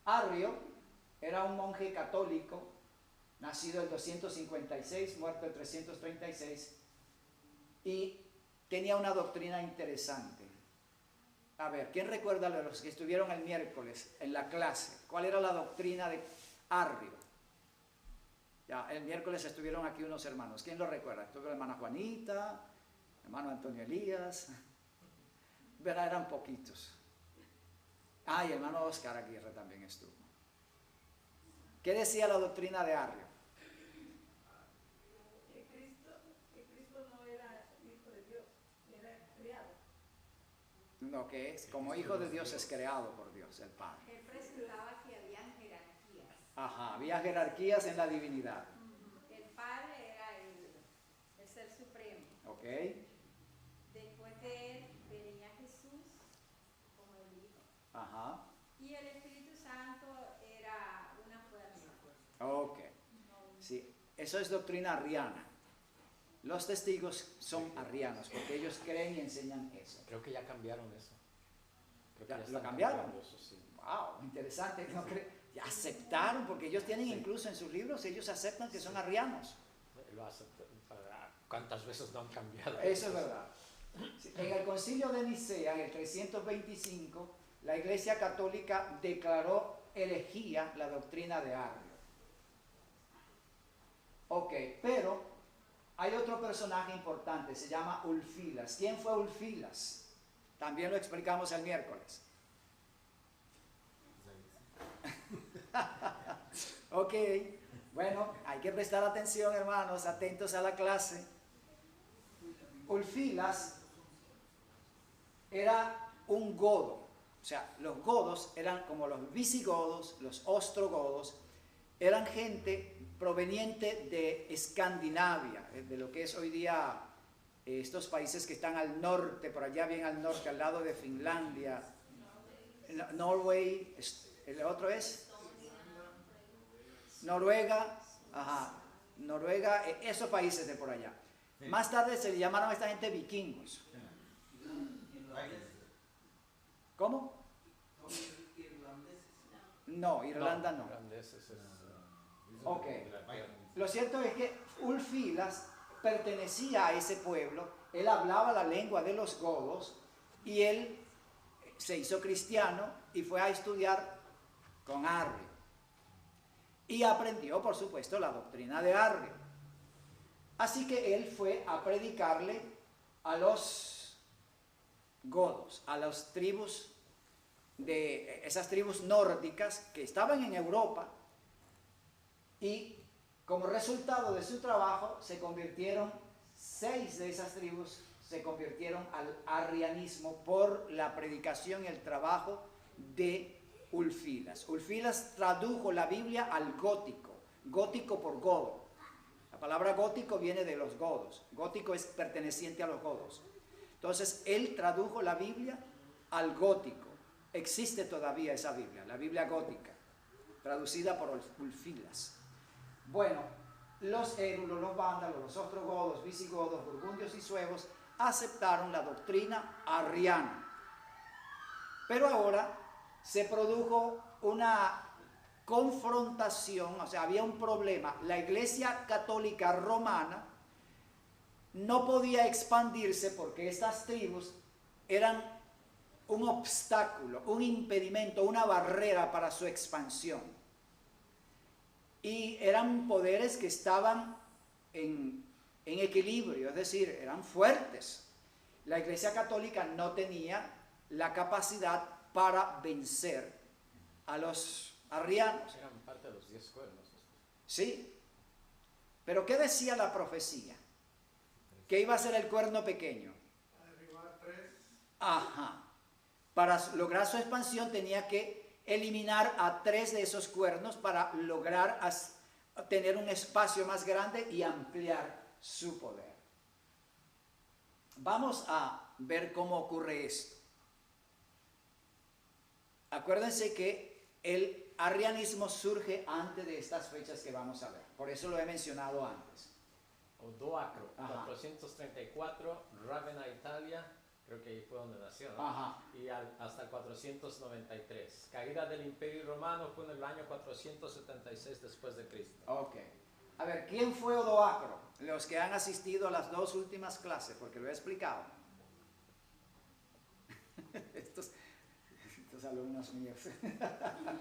Arrio era un monje católico, nacido en 256, muerto en 336, y tenía una doctrina interesante. A ver, ¿quién recuerda de los que estuvieron el miércoles en la clase? ¿Cuál era la doctrina de Arrio? Ya, el miércoles estuvieron aquí unos hermanos. ¿Quién lo recuerda? Estuvo la hermana Juanita, hermano Antonio Elías. Verá, eran poquitos. Ah, y el hermano Oscar Aguirre también estuvo. ¿Qué decía la doctrina de Arrio? No, que es como hijo de Dios es creado por Dios, el Padre. Él presentaba que habían jerarquías. Ajá, había jerarquías en la divinidad. El Padre era el ser supremo. ¿Ok? Después de él venía Jesús como el Hijo. Ajá. Y el Espíritu Santo era una fuerza. Ok. Sí, eso es doctrina arriana. Los testigos son arrianos porque ellos creen y enseñan eso. Creo que ya cambiaron eso. Creo que ¿Ya ya lo están cambiaron? cambiando eso, sí. Wow, interesante. ¿No ya aceptaron, porque ellos tienen incluso en sus libros, ellos aceptan que son arrianos. Lo aceptan. ¿Cuántas veces no han cambiado? Eso es verdad. Sí, en el concilio de Nicea, en el 325, la Iglesia Católica declaró herejía la doctrina de Arrio. Ok, pero hay otro personaje importante, se llama Ulfilas. ¿Quién fue Ulfilas? También lo explicamos el miércoles. Ok, bueno, hay que prestar atención, hermanos, atentos a la clase. Ulfilas era un godo, o sea, los godos eran como los visigodos, los ostrogodos, eran gente proveniente de Escandinavia, de lo que es hoy día estos países que están al norte, por allá bien al norte, al lado de Finlandia, Norway, el otro es Noruega, ajá, Noruega, esos países de por allá. Más tarde se le llamaron a esta gente vikingos. ¿Cómo? No, Irlanda no. Irlandeses es, Ok. De la Bayern. Lo cierto es que Ulfilas pertenecía a ese pueblo, él hablaba la lengua de los godos y él se hizo cristiano y fue a estudiar con Arrio. Y aprendió, por supuesto, la doctrina de Arrio. Así que él fue a predicarle a los godos, a las tribus de esas tribus nórdicas que estaban en Europa, y como resultado de su trabajo se convirtieron, 6 de esas tribus se convirtieron al arrianismo por la predicación y el trabajo de Ulfilas. Ulfilas tradujo la Biblia al gótico, gótico por godo. La palabra gótico viene de los godos, gótico es perteneciente a los godos. Entonces él tradujo la Biblia al gótico. Existe todavía esa Biblia, la Biblia gótica, traducida por Ulfilas. Bueno, los érulos, los vándalos, los ostrogodos, visigodos, burgundios y suevos aceptaron la doctrina arriana. Pero ahora se produjo una confrontación, o sea, había un problema. La Iglesia Católica Romana no podía expandirse porque estas tribus eran un obstáculo, un impedimento, una barrera para su expansión. Y eran poderes que estaban en equilibrio, es decir, eran fuertes. La Iglesia Católica no tenía la capacidad para vencer a los arrianos. eran parte de los 10 cuernos. Sí, pero ¿qué decía la profecía? Que iba a ser el cuerno pequeño. Derribar 3. Ajá. Para lograr su expansión tenía que eliminar a 3 de esos cuernos para lograr tener un espacio más grande y ampliar su poder. Vamos a ver cómo ocurre esto. Acuérdense que el arrianismo surge antes de estas fechas que vamos a ver. Por eso lo he mencionado antes. Odoacro, Ajá. 434, Ravenna, Italia, creo que ahí fue donde nació, ¿no? Ajá. Y hasta el 493. Caída del Imperio Romano fue en el año 476 después de Cristo. Ok. A ver, ¿quién fue Odoacro? Los que han asistido a las 2 últimas clases, porque lo he explicado. estos alumnos míos. Odoacro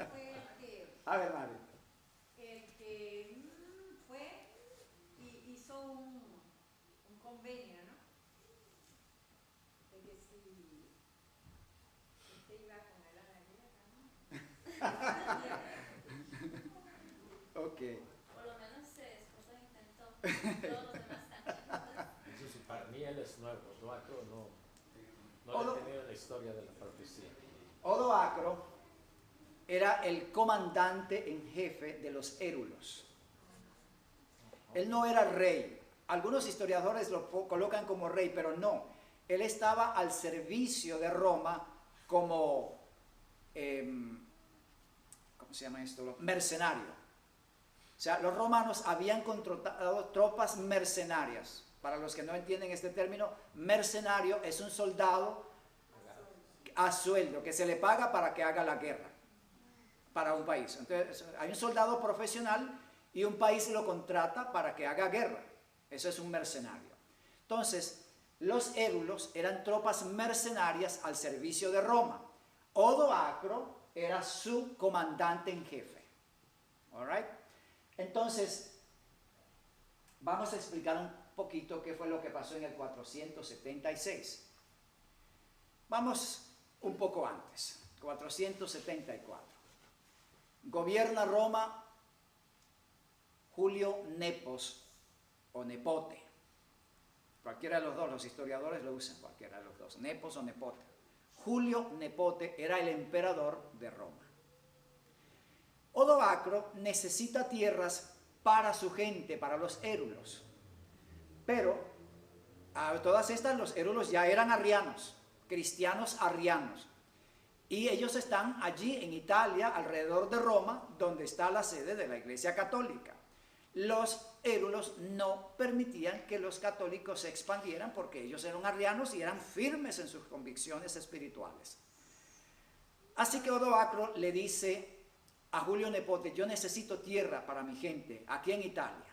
fue A ver, Mario. el que fue y hizo un convenio, ¿no? De que si usted iba con él a la guerra, ¿no? Ok. Por lo menos esposa intentó. Todos los demás también. Eso es su Para parte. mí él es nuevo, Odoacro no Odo- he tenido la historia de la profecía. Odoacro era el comandante en jefe de los érulos. Él no era rey. Algunos historiadores lo colocan como rey, pero no. Él estaba al servicio de Roma como, ¿cómo se llama esto? Mercenario. O sea, los romanos habían contratado tropas mercenarias. Para los que no entienden este término, mercenario es un soldado a sueldo que se le paga para que haga la guerra para un país. Entonces, hay un soldado profesional y un país lo contrata para que haga guerra. Eso es un mercenario. Entonces, los érulos eran tropas mercenarias al servicio de Roma. Odoacro era su comandante en jefe. All right? Entonces, vamos a explicar un poquito qué fue lo que pasó en el 476. Vamos un poco antes, 474. Gobierna Roma Julio Nepos o Nepote. Cualquiera de los dos, los historiadores lo usan, cualquiera de los dos, Nepos o Nepote. Julio Nepote era el emperador de Roma. Odoacro necesita tierras para su gente, para los érulos. Pero a todas estas los érulos ya eran arrianos, cristianos arrianos. Y ellos están allí en Italia, alrededor de Roma, donde está la sede de la Iglesia Católica. Los érulos no permitían que los católicos se expandieran porque ellos eran arrianos y eran firmes en sus convicciones espirituales. Así que Odoacro le dice a Julio Nepote, yo necesito tierra para mi gente aquí en Italia.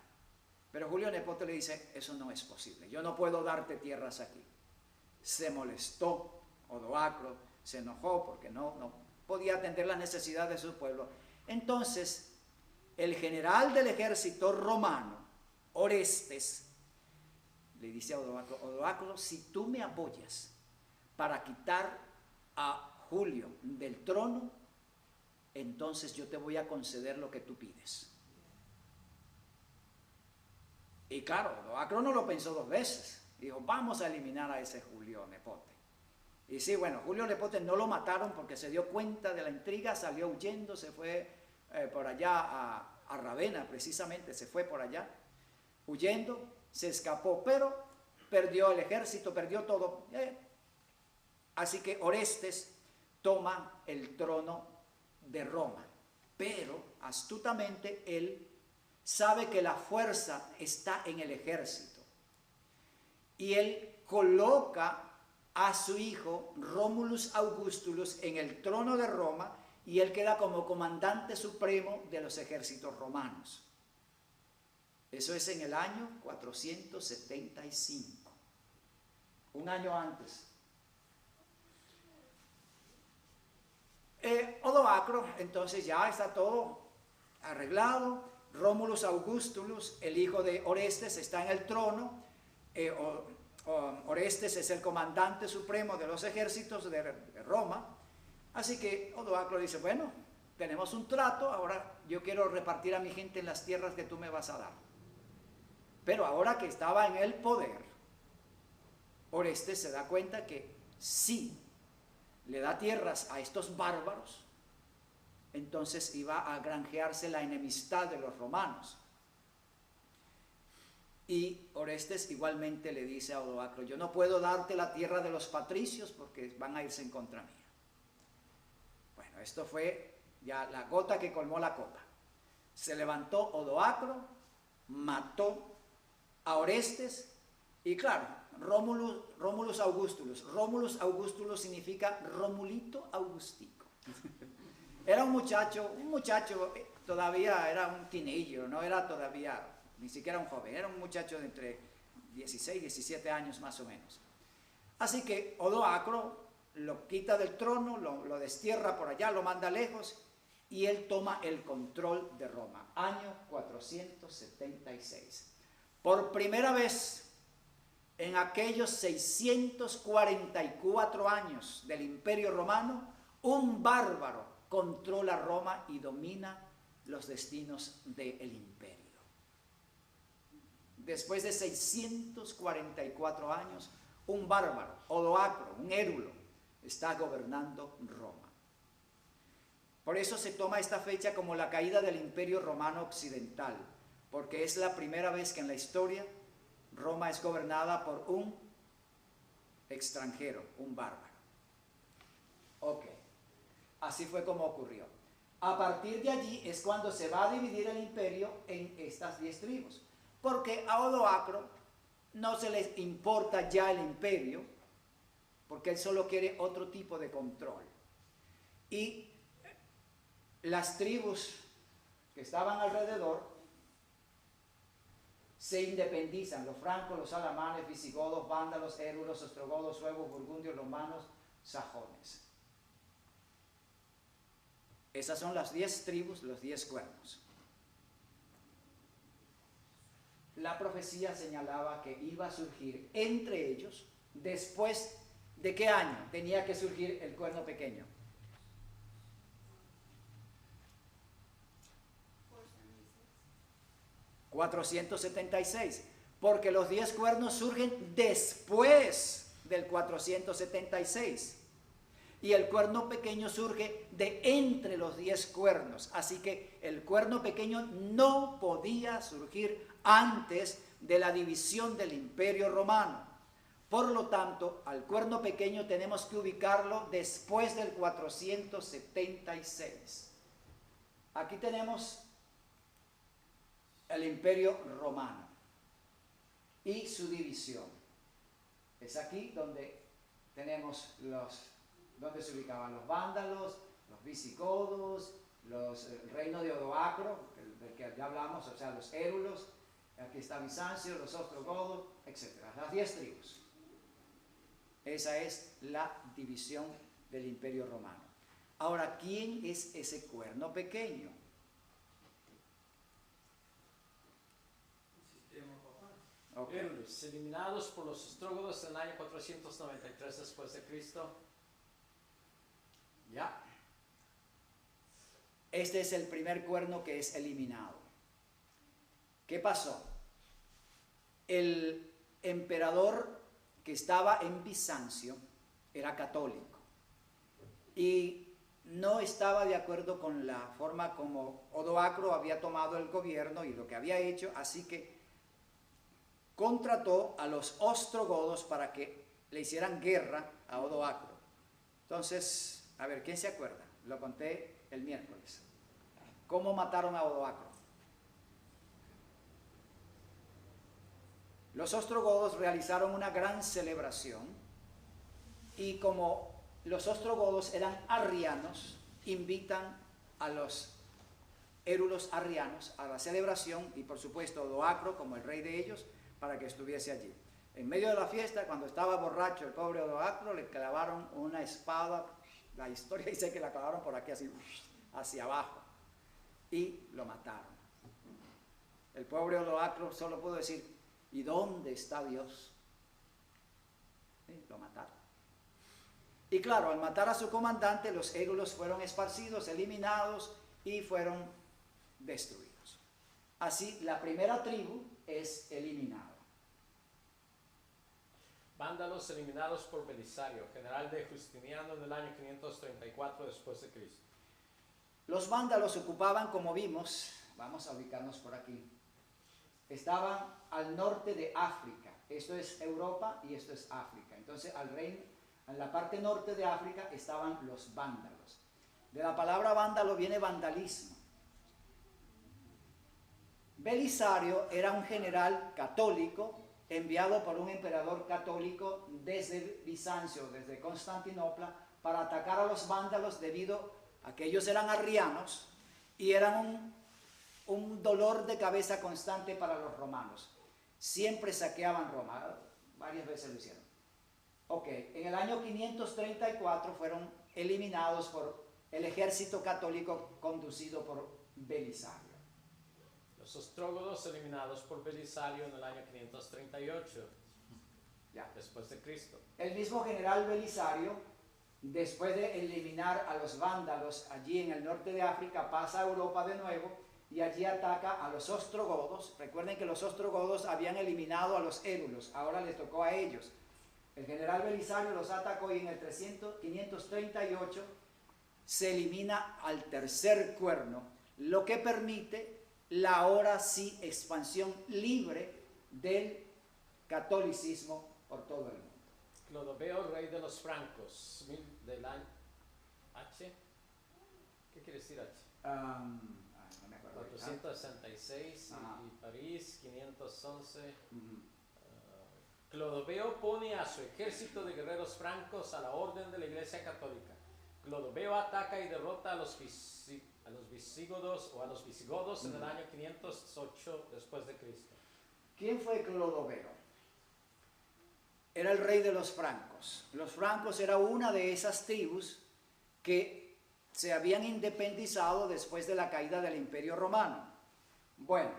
Pero Julio Nepote le dice, eso no es posible, yo no puedo darte tierras aquí. Se molestó Odoacro, se enojó porque no podía atender las necesidades de su pueblo. Entonces, el general del ejército romano, Orestes, le dice a Odoacro, Odoacro, si tú me apoyas para quitar a Julio del trono, entonces yo te voy a conceder lo que tú pides. Y claro, Odoacro no lo pensó dos veces. Dijo, vamos a eliminar a ese Julio Nepote. Y sí, bueno, Julio Nepote no lo mataron porque se dio cuenta de la intriga, salió huyendo, se fue por allá a Ravenna, precisamente, se fue por allá, huyendo, se escapó, pero perdió el ejército, perdió todo. Así que Orestes toma el trono de Roma, pero astutamente él sabe que la fuerza está en el ejército y él coloca a su hijo Romulus Augustulus en el trono de Roma y él queda como comandante supremo de los ejércitos romanos. Eso es en el año 475, un año antes. Odoacro, entonces ya está todo arreglado. Romulus Augustulus, el hijo de Orestes, está en el trono. Orestes es el comandante supremo de los ejércitos de Roma. Así que Odoacro dice, bueno, tenemos un trato, ahora yo quiero repartir a mi gente en las tierras que tú me vas a dar. Pero ahora que estaba en el poder, Orestes se da cuenta que sí le da tierras a estos bárbaros, entonces iba a granjearse la enemistad de los romanos. Y Orestes igualmente le dice a Odoacro, yo no puedo darte la tierra de los patricios porque van a irse en contra mía. Bueno, esto fue ya la gota que colmó la copa. Se levantó Odoacro, mató a Orestes y claro, Romulus Augustulus. Romulus Augustulus significa Romulito Augustico. Era un muchacho, todavía era un teenager, no era todavía ni siquiera un joven, era un muchacho de entre 16 y 17 años más o menos. Así que Odoacro lo quita del trono, lo destierra por allá, lo manda lejos y él toma el control de Roma, año 476. Por primera vez en aquellos 644 años del Imperio Romano, un bárbaro controla Roma y domina los destinos del imperio. Después de 644 años, un bárbaro, Odoacro, un érulo, está gobernando Roma. Por eso se toma esta fecha como la caída del Imperio Romano Occidental, porque es la primera vez que en la historia Roma es gobernada por un extranjero, un bárbaro. Ok, así fue como ocurrió. A partir de allí es cuando se va a dividir el imperio en estas 10 tribus, porque a Odoacro no se les importa ya el imperio, porque él solo quiere otro tipo de control. Y las tribus que estaban alrededor se independizan, los francos, los alamanes, visigodos, vándalos, érulos, ostrogodos, suevos, burgundios, romanos, sajones. Esas son las 10 tribus, los 10 cuernos. La profecía señalaba que iba a surgir entre ellos, después de qué año tenía que surgir el cuerno pequeño. 476, porque los 10 cuernos surgen después del 476 y el cuerno pequeño surge de entre los 10 cuernos, así que el cuerno pequeño no podía surgir antes de la división del Imperio Romano. Por lo tanto, al cuerno pequeño tenemos que ubicarlo después del 476. Aquí tenemos el Imperio Romano y su división. Es aquí donde tenemos donde se ubicaban los vándalos, los visigodos, el reino de Odoacro, del que ya hablamos, o sea, los érulos, aquí está Bizancio, los ostrogodos, etc. Las 10 tribus. Esa es la división del Imperio Romano. Ahora, ¿quién es ese cuerno pequeño? Okay. Érulos, eliminados por los ostrógodos en el año 493 después de Cristo. Ya. Este es el primer cuerno que es eliminado. ¿Qué pasó? El emperador que estaba en Bizancio era católico y no estaba de acuerdo con la forma como Odoacro había tomado el gobierno y lo que había hecho, así que contrató a los ostrogodos para que le hicieran guerra a Odoacro. Entonces, a ver, ¿quién se acuerda? Lo conté el miércoles. ¿Cómo mataron a Odoacro? Los ostrogodos realizaron una gran celebración y como los ostrogodos eran arrianos, invitan a los érulos arrianos a la celebración y por supuesto Odoacro como el rey de ellos para que estuviese allí. En medio de la fiesta, cuando estaba borracho el pobre Odoacro, le clavaron una espada, la historia dice que la clavaron por aquí así, hacia abajo y lo mataron. El pobre Odoacro solo pudo decir, ¿y dónde está Dios? Lo mataron. Y claro, al matar a su comandante, los érulos fueron esparcidos, eliminados y fueron destruidos. Así, la primera tribu es eliminada. Vándalos eliminados por Belisario, general de Justiniano en el año 534 después de Cristo. Los vándalos ocupaban, como vimos, vamos a ubicarnos por aquí, estaban al norte de África. Esto es Europa y esto es África. Entonces, en la parte norte de África estaban los vándalos. De la palabra vándalo viene vandalismo. Belisario era un general católico enviado por un emperador católico desde Bizancio, desde Constantinopla, para atacar a los vándalos debido a que ellos eran arrianos y eran un dolor de cabeza constante para los romanos. Siempre saqueaban Roma, varias veces lo hicieron. Ok, en el año 534 fueron eliminados por el ejército católico conducido por Belisario. Los ostrógodos eliminados por Belisario en el año 538 después de Cristo. El mismo general Belisario, después de eliminar a los vándalos allí en el norte de África, pasa a Europa de nuevo y allí ataca a los ostrogodos. Recuerden que los ostrogodos habían eliminado a los érulos, ahora les tocó a ellos. El general Belisario los atacó y en el 538 se elimina al tercer cuerno, lo que permite la ahora sí expansión libre del catolicismo por todo el mundo. Clodoveo, rey de los francos, del año H. ¿Qué quiere decir H? No me acuerdo. 466 y París 511. Uh-huh. Clodoveo pone a su ejército de guerreros francos a la orden de la Iglesia Católica. Clodoveo ataca y derrota a los visigodos en el año 508 después de Cristo. ¿Quién fue Clodoveo? Era el rey de los francos. Los francos era una de esas tribus que se habían independizado después de la caída del Imperio Romano. Bueno,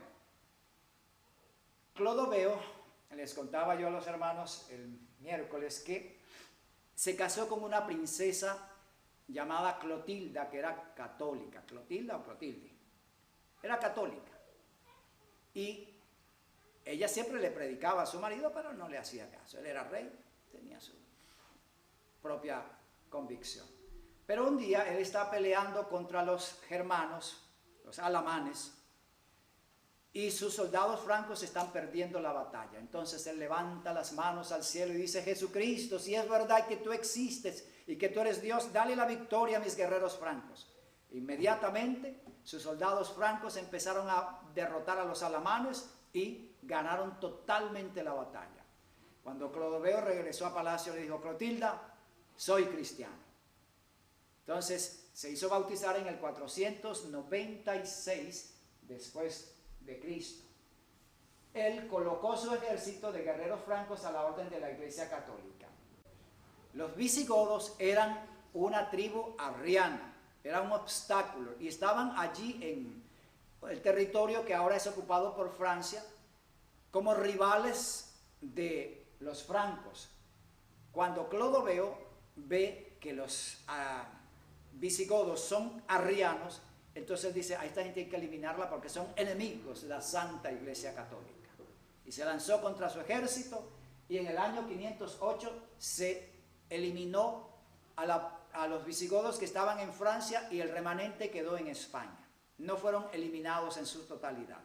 Clodoveo, les contaba yo a los hermanos el miércoles que se casó con una princesa llamada Clotilda, que era católica. ¿Clotilda o Clotilde? Era católica. Y ella siempre le predicaba a su marido, pero no le hacía caso. Él era rey, tenía su propia convicción. Pero un día él está peleando contra los germanos, los alamanes, y sus soldados francos están perdiendo la batalla. Entonces él levanta las manos al cielo y dice: Jesucristo, si es verdad que tú existes y que tú eres Dios, dale la victoria a mis guerreros francos. Inmediatamente sus soldados francos empezaron a derrotar a los alamanes y ganaron totalmente la batalla. Cuando Clodoveo regresó a palacio le dijo: Clotilda, soy cristiano. Entonces Se hizo bautizar en el 496 después de Cristo. Él colocó su ejército de guerreros francos a la orden de la Iglesia Católica. Los visigodos eran una tribu arriana, era un obstáculo, y estaban allí en el territorio que ahora es ocupado por Francia, como rivales de los francos. Cuando Clodoveo ve que los visigodos son arrianos, entonces dice, a esta gente hay que eliminarla porque son enemigos de la Santa Iglesia Católica. Y se lanzó contra su ejército, y en el año 508 se eliminó a los visigodos que estaban en Francia, y el remanente quedó en España. No fueron eliminados en su totalidad.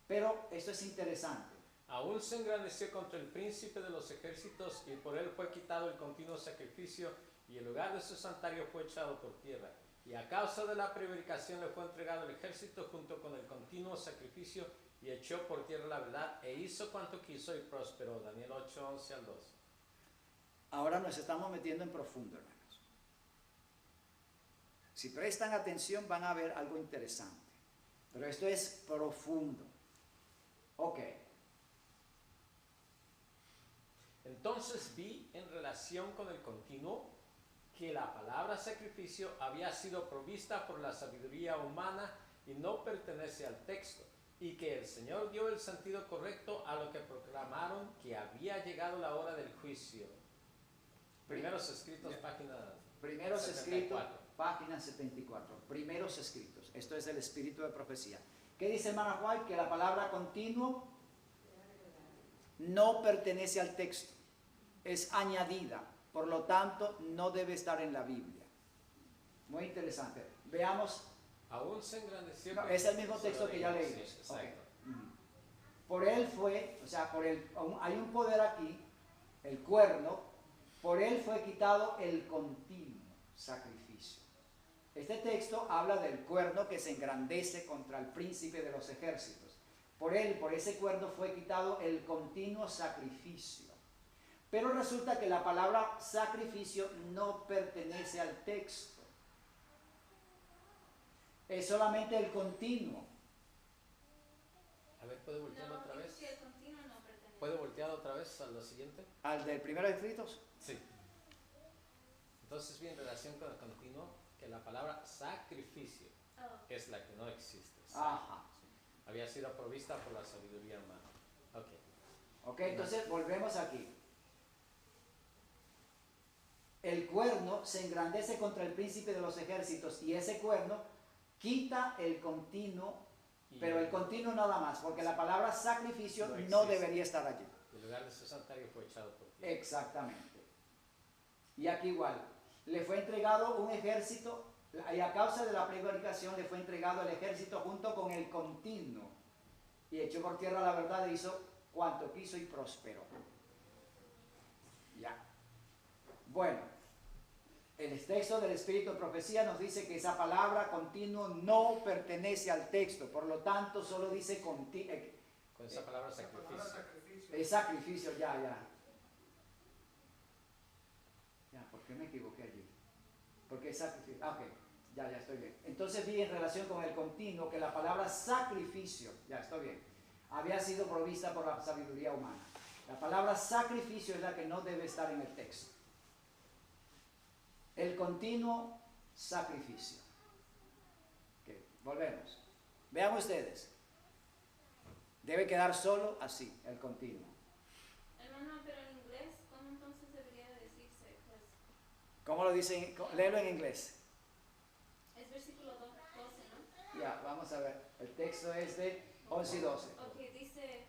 Pero esto es interesante. Aún se engrandeció contra el príncipe de los ejércitos, y por él fue quitado el continuo sacrificio, y el lugar de su santuario fue echado por tierra. Y a causa de la prevaricación le fue entregado el ejército junto con el continuo sacrificio, y echó por tierra la verdad, e hizo cuanto quiso y prosperó. Daniel 8, 11 al 12. Ahora nos estamos metiendo en profundo, hermanos. Si prestan atención van a ver algo interesante. Pero esto es profundo. Ok. Entonces vi en relación con el continuo que la palabra sacrificio había sido provista por la sabiduría humana y no pertenece al texto, y que el Señor dio el sentido correcto a lo que proclamaron que había llegado la hora del juicio. Primeros escritos, página Primeros 74. escritos, página 74. Primeros escritos. Esto es el espíritu de profecía. ¿Qué dice hermana White? Que la palabra continuo no pertenece al texto. Es añadida. Por lo tanto, no debe estar en la Biblia. Muy interesante. Veamos. Aún se engrandeció. No, es el mismo texto que ya leímos. Sí, exacto. Okay. Por él fue, o sea, hay un poder aquí, el cuerno, por él fue quitado el continuo sacrificio. Este texto habla del cuerno que se engrandece contra el príncipe de los ejércitos. Por él, por ese cuerno fue quitado el continuo sacrificio. Pero resulta que la palabra sacrificio no pertenece al texto. Es solamente el continuo. A ver, ¿puede voltear No, otra dice vez? que el continuo no pertenece. ¿Puede voltear otra vez a lo siguiente? ¿Al del primero escritos? Sí. Entonces vi en relación con el continuo que la palabra sacrificio Oh, es la que no existe. Ajá. Había sido provista por la sabiduría humana. Ok. Ok, entonces volvemos aquí. El cuerno se engrandece contra el príncipe de los ejércitos, y ese cuerno quita el continuo, pero el continuo nada más, porque la palabra sacrificio No no existe. debería estar allí. El lugar de su santuario fue echado por tierra. Exactamente. Y aquí igual, le fue entregado un ejército, y a causa de la prevaricación le fue entregado el ejército junto con el continuo, y echó por tierra la verdad e hizo cuanto quiso y prosperó. Ya. Bueno, el texto del Espíritu de Profecía nos dice que esa palabra continuo no pertenece al texto, por lo tanto solo dice Con esa palabra sacrificio. es sacrificio, ya. Ya, ¿por qué me equivoqué allí? Porque es sacrificio. Ok, ya estoy bien. Entonces vi en relación con el continuo que la palabra sacrificio, ya estoy bien, había sido provista por la sabiduría humana. La palabra sacrificio es la que no debe estar en el texto. El continuo sacrificio. Ok, volvemos. Vean ustedes. Debe quedar solo así, el continuo. hermano, pero en inglés, ¿cómo entonces debería de decirse? Pues, ¿Cómo lo dicen? Léelo en inglés. es versículo 12, ¿no? Ya, vamos a ver. El texto es de 11 y 12. Ok, dice,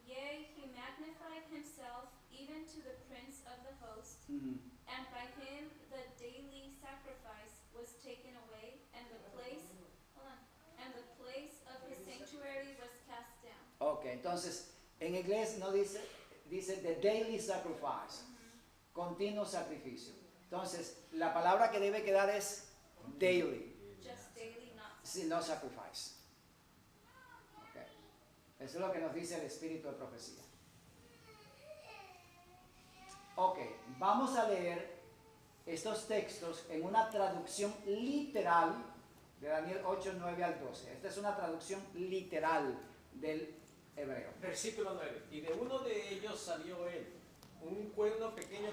yea, he magnified himself even to the prince of the host, Ujú. and by him the daily sacrifice was taken away, and the place, and the place of his sanctuary was cast down. Ok, entonces, en inglés no dice, dice the daily sacrifice, continuo sacrificio. Entonces, la palabra que debe quedar es daily, Just daily, not si no sacrifice. Ok, eso es lo que nos dice el Espíritu de Profecía. Ok, vamos a leer estos textos en una traducción literal de Daniel 8, 9 al 12. Esta es una traducción literal del hebreo. Versículo 9. Y de uno de ellos salió él, un cuerno pequeño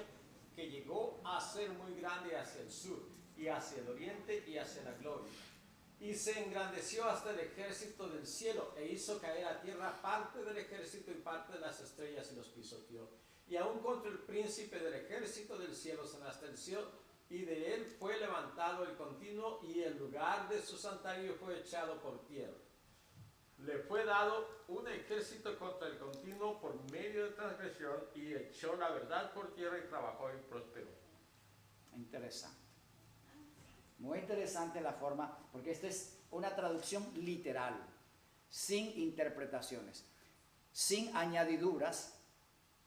que llegó a ser muy grande hacia el sur, y hacia el oriente, y hacia la gloria. Y se engrandeció hasta el ejército del cielo, e hizo caer a tierra parte del ejército y parte de las estrellas, y los pisoteó. Y aún contra el príncipe del ejército del cielo se enalteció, y de él fue levantado el continuo, y el lugar de su santuario fue echado por tierra. Le fue dado un ejército contra el continuo por medio de transgresión, y echó la verdad por tierra, y trabajó y prosperó. Interesante. Muy interesante la forma, porque esta es una traducción literal, sin interpretaciones, sin añadiduras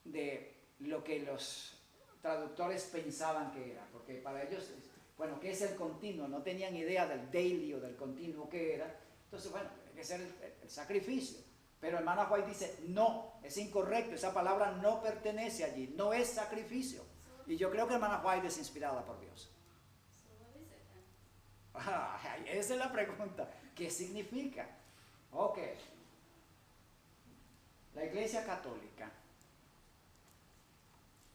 de lo que los traductores pensaban que era, porque para ellos, bueno, ¿qué es el continuo? No tenían idea del daily o del continuo que era. Entonces, bueno, tiene que ser el sacrificio. Pero hermana White dice, no, es incorrecto, esa palabra no pertenece allí, no es sacrificio. Y yo creo que hermana White es inspirada por Dios. So what is it then? Esa es la pregunta. ¿Qué significa? Ok. La Iglesia Católica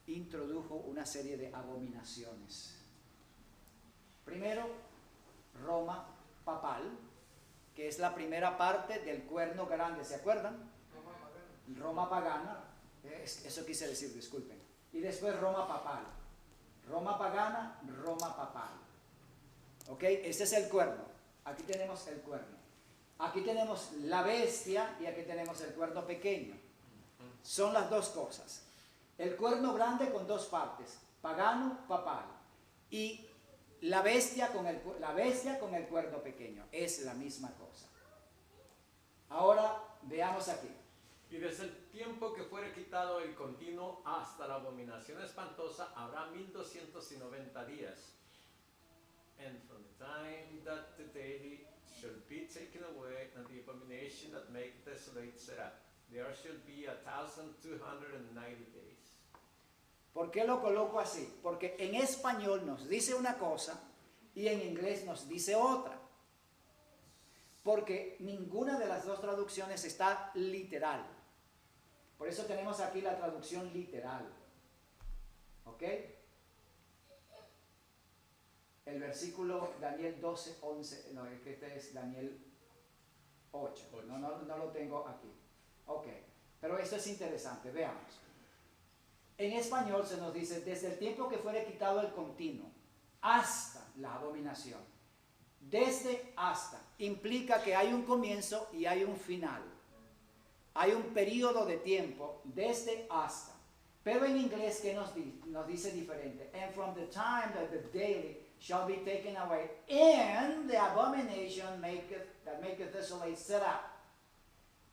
introdujo una serie de abominaciones. Primero, Roma papal, que es la primera parte del cuerno grande, ¿se acuerdan? Roma pagana, eso quise decir, disculpen. Y después Roma papal. Roma pagana, Roma papal. ¿Ok? Este es el cuerno. Aquí tenemos el cuerno. Aquí tenemos la bestia y aquí tenemos el cuerno pequeño. Son las dos cosas. El cuerno grande con dos partes, pagano, papal. Y la bestia con el cuerno pequeño. Es la misma cosa. Ahora veamos aquí. Y desde el tiempo que fuere quitado el continuo hasta la abominación espantosa, habrá 1290 días. And from the time that the daily shall be taken away, and the abomination that maketh desolate set up, there shall be 1290 days. ¿Por qué lo coloco así? Porque en español nos dice una cosa y en inglés nos dice otra. Porque ninguna de las dos traducciones está literal. Por eso tenemos aquí la traducción literal. ¿Ok? El versículo Daniel 12, 11, no, es que este es Daniel 8. No lo tengo aquí. Ok, pero esto es interesante, veamos. En español se nos dice, desde el tiempo que fuere quitado el continuo, hasta la abominación. Desde hasta implica que hay un comienzo y hay un final. Hay un periodo de tiempo desde hasta. Pero en inglés, ¿qué nos dice diferente? And from the time that the daily shall be taken away, and the abomination that maketh desolate set up.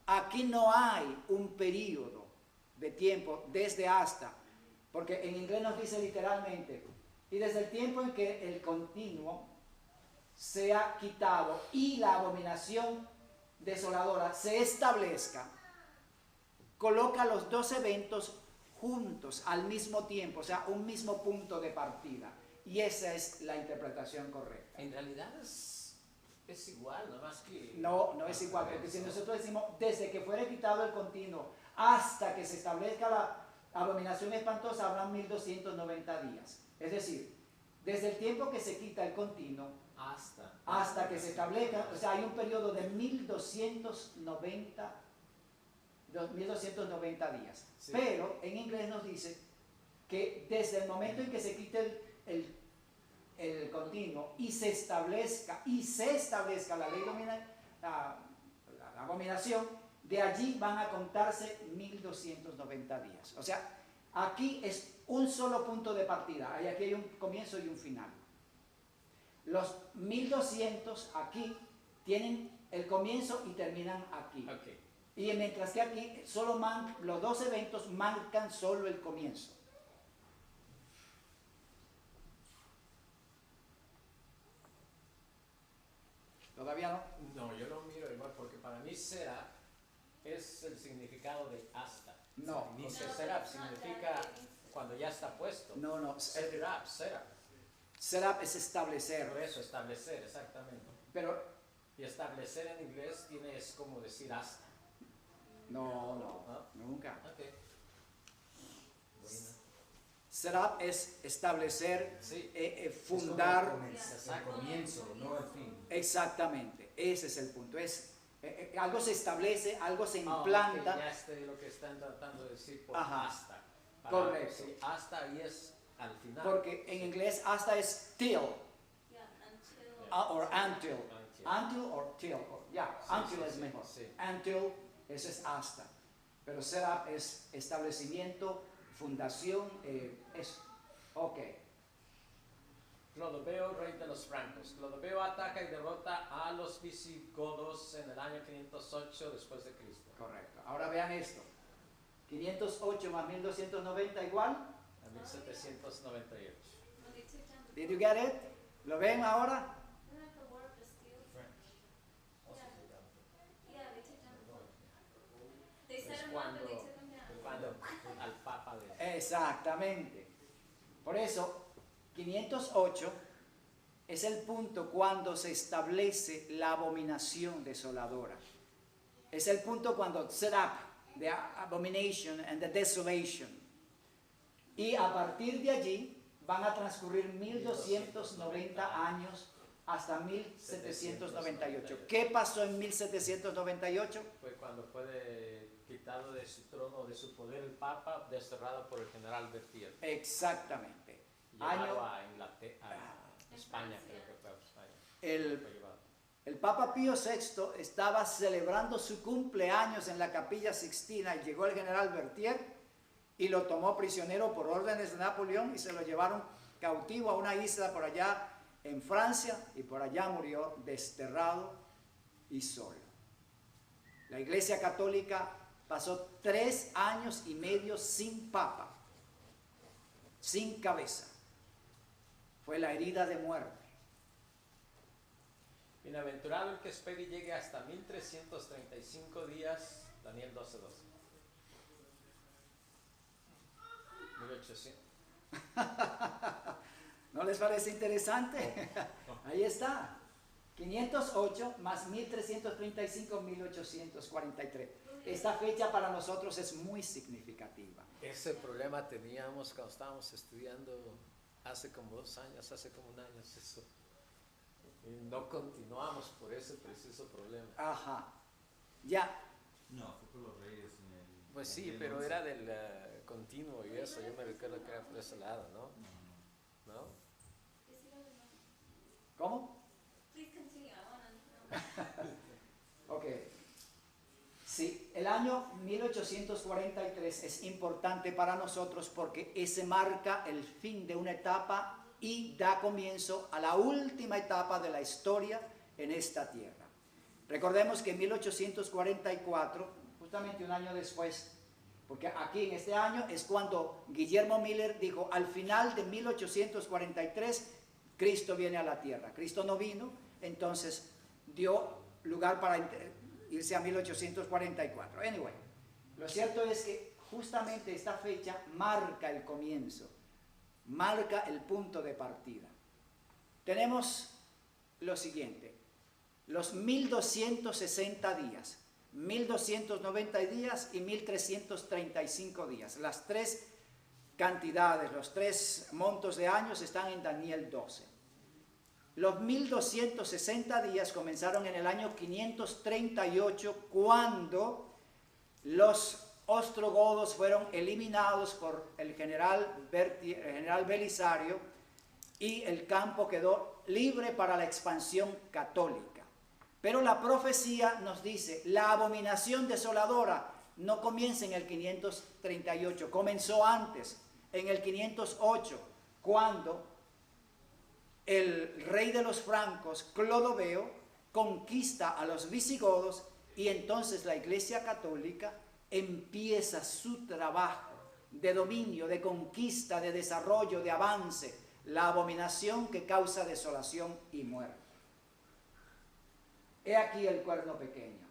Aquí no hay un periodo de tiempo desde hasta, porque en inglés nos dice literalmente, y desde el tiempo en que el continuo sea quitado y la abominación desoladora se establezca, coloca los dos eventos juntos al mismo tiempo, o sea, un mismo punto de partida. Y esa es la interpretación correcta. En realidad es igual, nada más que... No es igual, porque si nosotros decimos desde que fuere quitado el continuo hasta que se establezca la abominación espantosa, habrán 1290 días. Es decir, desde el tiempo que se quita el continuo hasta que se establezca, o sea, hay un periodo de 1290 días. Sí. Pero en inglés nos dice que desde el momento en que se quite el continuo y se establezca la ley la abominación, de allí van a contarse 1290 días. O sea, aquí es un solo punto de partida, aquí hay un comienzo y un final. Los 1200 aquí tienen el comienzo y terminan aquí. Okay. Y mientras que aquí solo los dos eventos marcan solo el comienzo. ¿Todavía no? No, yo lo miro igual porque para mí será es el significado de hasta. No. Dice será significa cuando ya está puesto. No. Set it up. Set up es establecer. Por eso, establecer, exactamente. Pero Y establecer en inglés es como decir hasta. no, ¿No? nunca. Ok. Buena. Set up es establecer, Sí. fundar. Es como el comienzo, no el fin. Exactamente, ese es el punto. Algo se establece, algo se Ah, ok, implanta. ya sé lo que están tratando de decir por Ajá. hasta. Correcto. Sí, hasta ahí es al final. Porque en inglés hasta es till, Yeah, until. or until. Until. Until or till. Ya, Sí, until sí, es sí, mejor. sí. Until, eso es hasta. Pero setup es establecimiento, fundación, eso. Ok. Clodoveo, rey de los francos. Clodoveo ataca y derrota a los visigodos en el año 508 después de Cristo. Correcto. Ahora vean esto. 508 más 1290 igual. A 1798. When they took down the, Did you get it? ¿Lo ven ahora? isn't that the War of Bastille? Yeah, they took down the Pope. They set Es him up and they cuando, took him down. cuando al Papa de... Exactamente. Por eso, 508 es el punto cuando se establece la abominación desoladora. Es el punto cuando set up the abomination and the desolation. Y a partir de allí van a transcurrir 1290 años hasta 1798. ¿Qué pasó en 1798? Fue cuando fue quitado de su trono, de su poder el Papa, desterrado por el general Berthier. Exactamente. Llevado Año- a Inglaterra, a España, creo que fue a España. El Fue llevado. El Papa Pío VI estaba celebrando su cumpleaños en la Capilla Sixtina y llegó el general Berthier y lo tomó prisionero por órdenes de Napoleón y se lo llevaron cautivo a una isla por allá en Francia y por allá murió desterrado y solo. La Iglesia Católica pasó 3 años y medio sin papa, sin cabeza. Fue la herida de muerte. Bienaventurado el que espere y llegue hasta 1335 días, Daniel 12:12. 1800. ¿No les parece interesante? Ahí está. 508 más 1335, 1843. Esta fecha para nosotros es muy significativa. Ese problema teníamos cuando estábamos estudiando hace como 2 años, hace como 1 año eso. Y no continuamos por ese preciso problema. Ajá. Ya. No, fue por los reyes en el... Pues sí, en el pero 11. era del continuo y eso, yo me recuerdo que era por ese lado, ¿no? No, ¿No? Yes, he doesn't know. ¿Cómo? Please continue. I want to know. Ok. Sí, el año 1843 es importante para nosotros porque ese marca el fin de una etapa y da comienzo a la última etapa de la historia en esta tierra. Recordemos que en 1844, justamente un año después, porque aquí en este año es cuando Guillermo Miller dijo, al final de 1843, Cristo viene a la tierra. Cristo no vino, entonces dio lugar para irse a 1844. Anyway, lo cierto es que justamente esta fecha marca el comienzo, marca el punto de partida. Tenemos lo siguiente, los 1260 días, 1290 días y 1335 días. Las 3 cantidades, los 3 montos de años están en Daniel 12. Los 1260 días comenzaron en el año 538 cuando los ostrogodos fueron eliminados por el general Belisario y el campo quedó libre para la expansión católica. Pero la profecía nos dice, la abominación desoladora no comienza en el 538, comenzó antes, en el 508, cuando el rey de los francos, Clodoveo, conquista a los visigodos y entonces la Iglesia Católica empieza su trabajo de dominio, de conquista, de desarrollo, de avance, la abominación que causa desolación y muerte. He aquí el cuerno pequeño.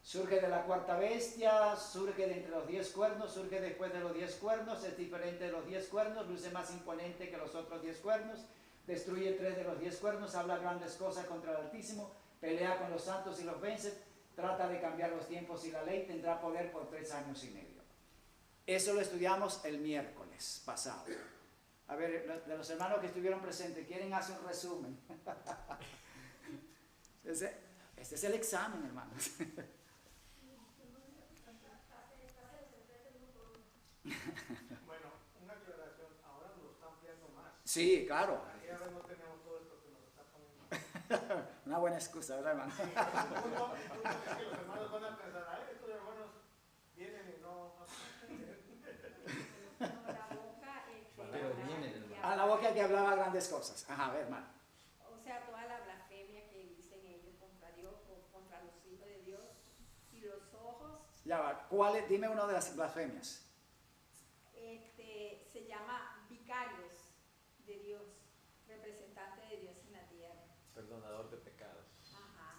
Surge de la cuarta bestia, surge de entre los 10 cuernos, surge después de los 10 cuernos, es diferente de los 10 cuernos, luce más imponente que los otros 10 cuernos, destruye 3 de los 10 cuernos, habla grandes cosas contra el Altísimo, pelea con los santos y los vence, trata de cambiar los tiempos y la ley, tendrá poder por 3 años y medio. Eso lo estudiamos el miércoles pasado. A ver, de los hermanos que estuvieron presentes, ¿quieren hacer un resumen? Este es el examen, hermanos. Bueno, una aclaración, ahora nos lo está ampliando más. Sí, claro. Aquella vez no teníamos todo esto que nos está poniendo. Una buena excusa, ¿verdad, hermano? Sí, el punto es que los hermanos van a pensar, ay, estos hermanos vienen y no... La boca, Pero viene del mar. A la boca que hablaba grandes cosas. Ajá, a ver, hermano. O sea, toda la blasfemia que dicen ellos contra Dios o contra los hijos de Dios y los ojos, Ya va. ¿Cuál es? Dime una de las blasfemias. se llama vicarios de Dios, representante de Dios en la tierra. Perdonador de pecados.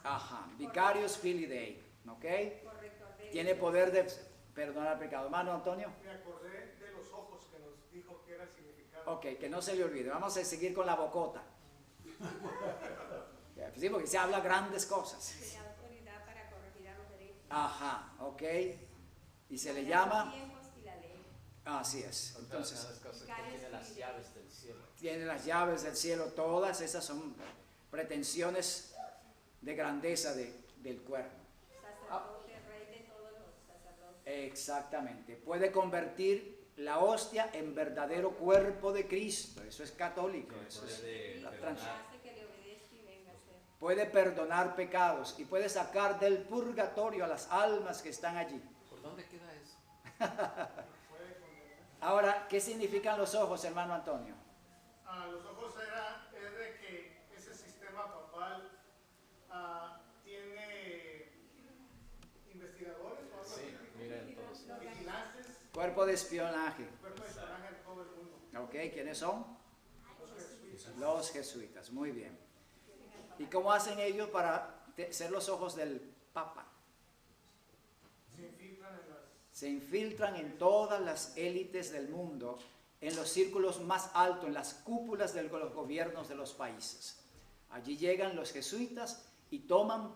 Ajá. Ajá. Vicarius Filii Dei. ¿Ok? Correcto. Tiene poder de perdonar pecado. Hermano Antonio. Me acordé de los ojos que nos dijo que era el significado. Ok, que no se le olvide. Vamos a seguir con la bocota. Sí, porque se habla grandes cosas. Tenía autoridad para corregir a los derechos. Ajá, ok. Y se le Los llama. tiempos y la ley. Así es. Entonces, Entonces, cosas que tiene las llaves del cielo. tiene las llaves del cielo. Todas esas son pretensiones de grandeza del cuerno. Sacerdote, rey de todos los sacerdotes. Exactamente. Puede convertir la hostia en verdadero cuerpo de Cristo. Eso es católico. Eso es Puede la perdonar. Hace que le obedezca y venga a ser. puede perdonar pecados y puede sacar del purgatorio a las almas que están allí. ¿Por dónde queda eso? Ahora, ¿qué significan los ojos, hermano Antonio? Los ojos es de que ese sistema papal tiene investigadores o algo Sí, así, miren todos. vigilantes, Cuerpo de espionaje. cuerpo de espionaje en todo el mundo. ¿Ok? ¿Quiénes son? Los jesuitas. Los jesuitas. Muy bien. ¿Y cómo hacen ellos para ser los ojos del Papa? Se infiltran en las... Se infiltran en todas las élites del mundo, en los círculos más altos, en las cúpulas de los gobiernos de los países. Allí llegan los jesuitas y toman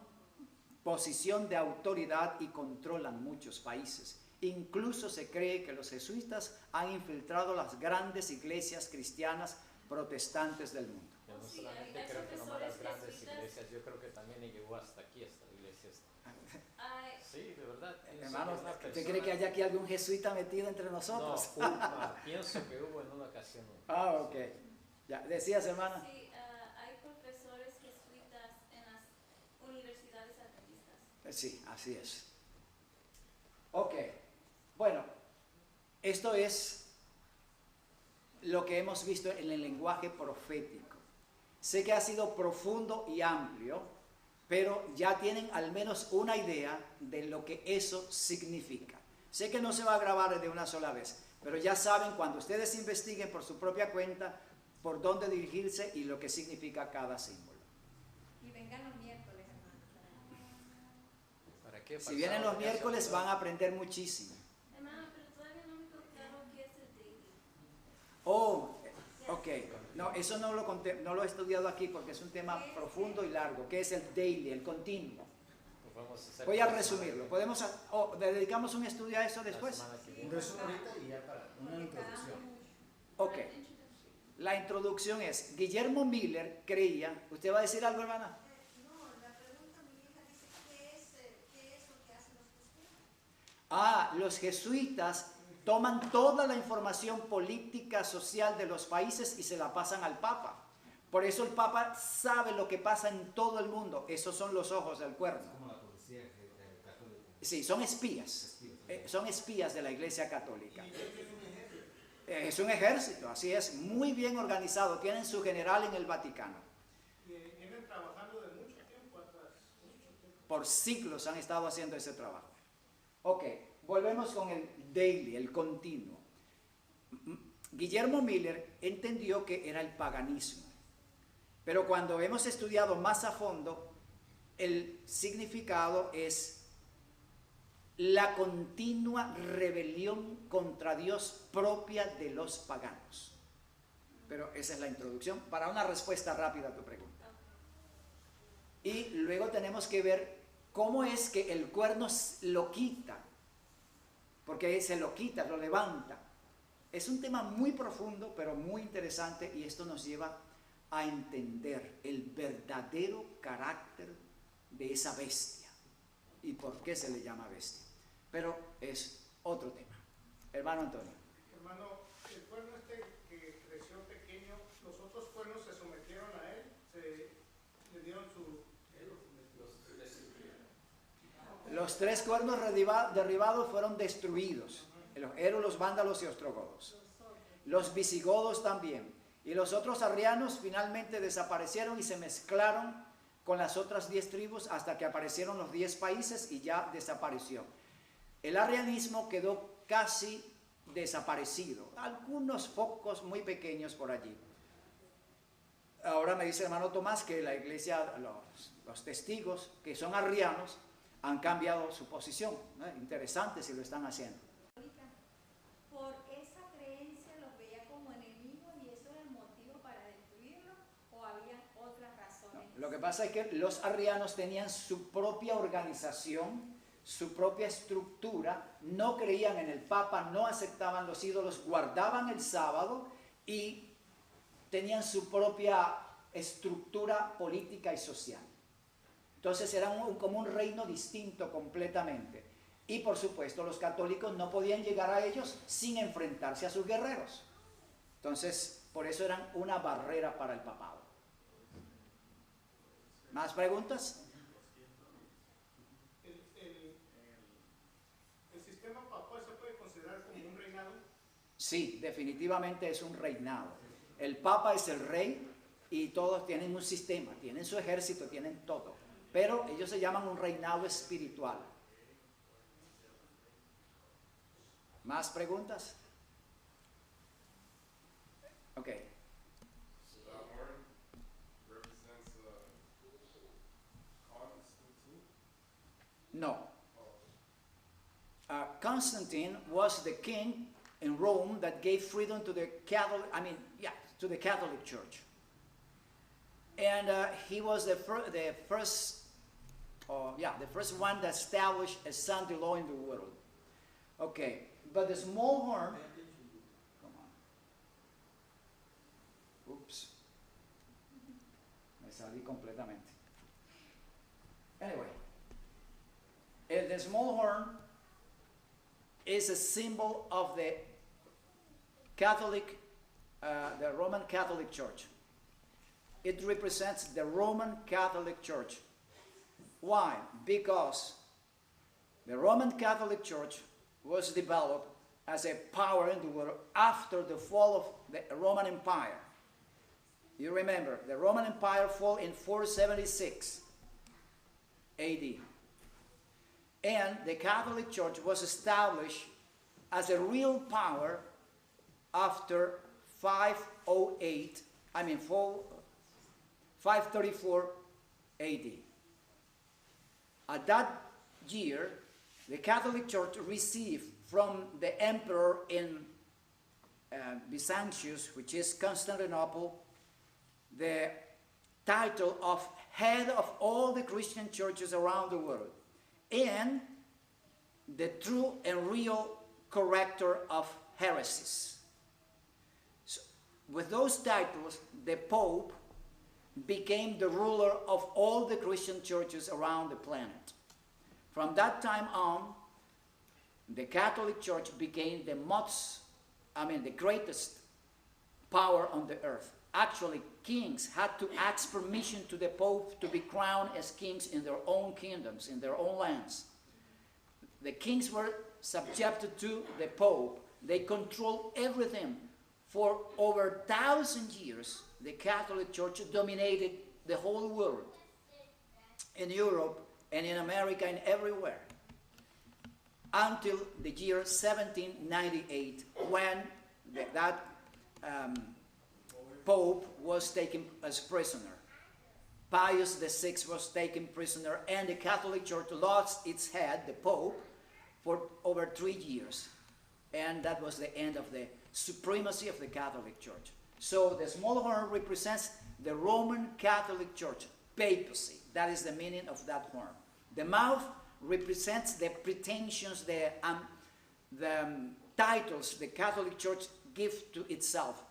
posición de autoridad y controlan muchos países. Incluso se cree que los jesuitas han infiltrado las grandes iglesias cristianas protestantes del mundo. Yo no Sí, solamente hay creo que nomás las profesores grandes jesuitas. iglesias, yo creo que también llegó hasta aquí, esta iglesia. Ay, Sí, de verdad. Hermano, Una ¿usted persona- cree que hay aquí algún jesuita metido entre No, nosotros? pienso que hubo en una ocasión. Ah, ok. Ya, decías, hermana. sí, hay profesores jesuitas en las universidades adventistas. Sí, así es. Ok, bueno, esto es lo que hemos visto en el lenguaje profético. Sé que ha sido profundo y amplio, pero ya tienen al menos una idea de lo que eso significa. Sé que no se va a grabar de una sola vez, pero ya saben cuando ustedes investiguen por su propia cuenta por dónde dirigirse y lo que significa cada símbolo. Y vengan los miércoles, hermano. ¿Para qué? Si vienen los miércoles van a aprender muchísimo. Hermano, pero todavía no me quedó claro qué es el daily. Oh, ok. No, eso no lo conté, no lo he estudiado aquí porque es un tema profundo y largo. ¿Qué es el daily, el continuo? Pues vamos a hacer Voy a la resumirlo. ¿Podemos dedicamos un estudio a eso después? semana que Un viene. resumen ahorita y ya para una introducción. Ok. La introducción es, Guillermo Miller creía, ¿usted va a decir algo, hermana? No, la pregunta, mi hija dice, ¿qué es lo que hacen los jesuitas? Ah, los jesuitas toman toda la información política, social de los países y se la pasan al Papa. Por eso el Papa sabe lo que pasa en todo el mundo. Esos son los ojos del cuerno. Como la policía católica. Sí, son espías. Son espías de la Iglesia Católica. Es un ejército, así es, muy bien organizado. Tienen su general en el Vaticano. Y vienen trabajando de mucho tiempo atrás. Mucho tiempo. Por siglos han estado haciendo ese trabajo. Ok, volvemos con el daily, el continuo. Guillermo Miller entendió que era el paganismo. Pero cuando hemos estudiado más a fondo, el significado es la continua rebelión contra Dios propia de los paganos. Pero esa es la introducción para una respuesta rápida a tu pregunta. Y luego tenemos que ver cómo es que el cuerno lo quita, porque se lo quita, lo levanta. Es un tema muy profundo, pero muy interesante, y esto nos lleva a entender el verdadero carácter de esa bestia y por qué se le llama bestia. Pero es otro tema. Hermano Antonio. Hermano, el cuerno este que creció pequeño, los otros cuernos se sometieron a él, le dieron su... Los 3 cuernos derribados fueron destruidos. Los eros, los vándalos y ostrogodos. Los visigodos también. Y los otros arrianos finalmente desaparecieron y se mezclaron con las otras 10 tribus hasta que aparecieron los 10 países y ya desapareció. El arrianismo quedó casi desaparecido. Algunos focos muy pequeños por allí. Ahora me dice el hermano Tomás que la iglesia, los testigos que son arrianos han cambiado su posición. Interesante si lo están haciendo. Por esa creencia los veía como enemigos y eso era el motivo para destruirlos, o había otras razones. Lo que pasa es que los arrianos tenían su propia organización, su propia estructura, no creían en el Papa, no aceptaban los ídolos, guardaban el sábado y tenían su propia estructura política y social. Entonces eran como un reino distinto completamente. Y por supuesto los católicos no podían llegar a ellos sin enfrentarse a sus guerreros. Entonces por eso eran una barrera para el papado. ¿Más preguntas? ¿El sistema papal se puede considerar como un reinado? Sí, definitivamente es un reinado. El Papa es el rey y todos tienen un sistema, tienen su ejército, tienen todo. Pero ellos se llaman un reinado espiritual. ¿Más preguntas? Ok. So that horn represents Constantine? No. Constantine was the king in Rome that gave freedom to the to the Catholic Church. And he was the first one that established a Sunday law in the world. Okay, but the small horn, come on. Oops. Me salí completamente. Anyway, the small horn is a symbol of the Catholic, the Roman Catholic Church. It represents the Roman Catholic Church. Why? Because the Roman Catholic Church was developed as a power in the world after the fall of the Roman Empire. You remember, the Roman Empire fell in 476 AD. And the Catholic Church was established as a real power after 534 AD. At that year, the Catholic Church received from the emperor in Byzantium, which is Constantinople, the title of head of all the Christian churches around the world, and the true and real corrector of heresies. So, with those titles, the Pope became the ruler of all the Christian churches around the planet. From that time on, the Catholic Church became the greatest power on the earth. Actually, kings had to ask permission to the Pope to be crowned as kings in their own kingdoms, in their own lands. The kings were subjected to the Pope. They controlled everything. For over 1,000 years, the Catholic Church dominated the whole world, in Europe and in America and everywhere, until the year 1798, when that Pope was taken as prisoner. Pius VI was taken prisoner, and the Catholic Church lost its head, the Pope, for over 3 years. And that was the end of the supremacy of the Catholic Church. So the small horn represents the Roman Catholic Church, papacy. That is the meaning of that horn. The mouth represents the pretensions, the titles the Catholic Church gives to itself,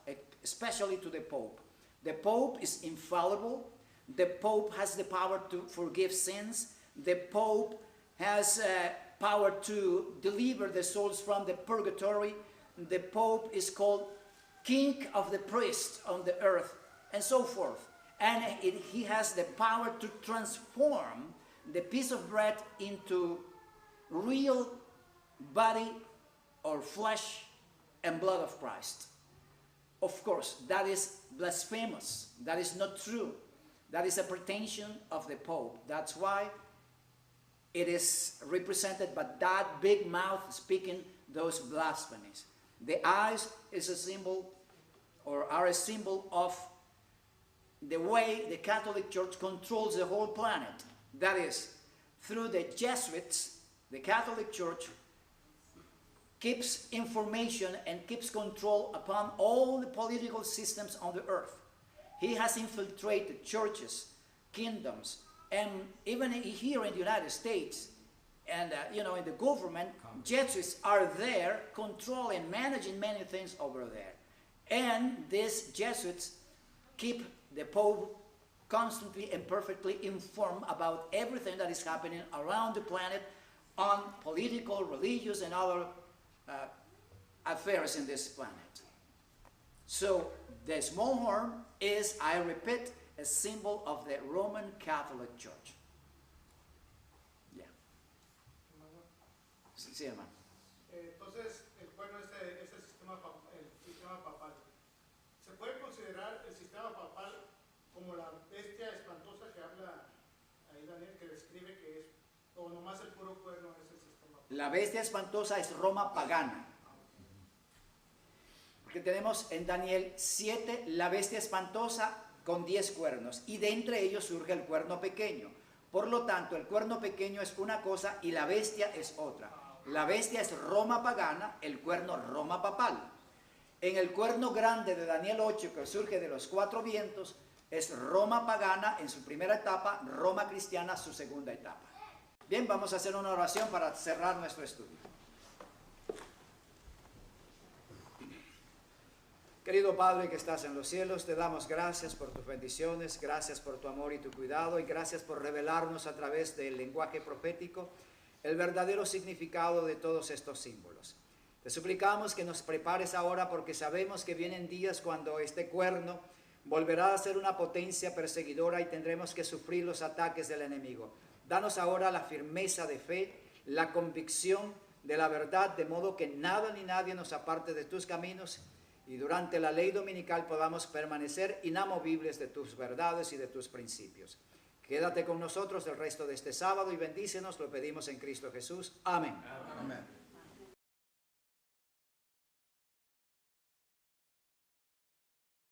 especially to the Pope. The Pope is infallible. The Pope has the power to forgive sins. The Pope has power to deliver the souls from the purgatory. The Pope is called King of the priests on the earth, and so forth. And he has the power to transform the piece of bread into real body or flesh and blood of Christ. Of course, that is blasphemous. That is not true. That is a pretension of the Pope. That's why it is represented by that big mouth speaking those blasphemies. The eyes is a symbol, or are a symbol of the way the Catholic Church controls the whole planet. That is, through the Jesuits, the Catholic Church keeps information and keeps control upon all the political systems on the earth. He has infiltrated churches, kingdoms, and even here in the United States, and in the government, Jesuits are there controlling, managing many things over there. And these Jesuits keep the Pope constantly and perfectly informed about everything that is happening around the planet on political, religious, and other affairs in this planet. So the small horn is, I repeat, a symbol of the Roman Catholic Church. Yeah. Sí, hermano. Entonces, el cuerno es el sistema papal. ¿Se puede considerar el sistema papal como la bestia espantosa que habla ahí Daniel, que describe que es, o nomás el puro cuerno es el sistema papal? La bestia espantosa es Roma pagana. Porque tenemos en Daniel 7 la bestia espantosa con 10 cuernos, y de entre ellos surge el cuerno pequeño. Por lo tanto, el cuerno pequeño es una cosa y la bestia es otra. La bestia es Roma pagana, el cuerno Roma papal. En el cuerno grande de Daniel 8, que surge de los 4 vientos, es Roma pagana en su primera etapa, Roma cristiana su segunda etapa. Bien, vamos a hacer una oración para cerrar nuestro estudio. Querido Padre que estás en los cielos, te damos gracias por tus bendiciones, gracias por tu amor y tu cuidado, y gracias por revelarnos a través del lenguaje profético el verdadero significado de todos estos símbolos. Te suplicamos que nos prepares ahora, porque sabemos que vienen días cuando este cuerno volverá a ser una potencia perseguidora y tendremos que sufrir los ataques del enemigo. Danos ahora la firmeza de fe, la convicción de la verdad, de modo que nada ni nadie nos aparte de tus caminos, y durante la ley dominical podamos permanecer inamovibles de tus verdades y de tus principios. Quédate con nosotros el resto de este sábado y bendícenos, lo pedimos en Cristo Jesús. Amén. Amén.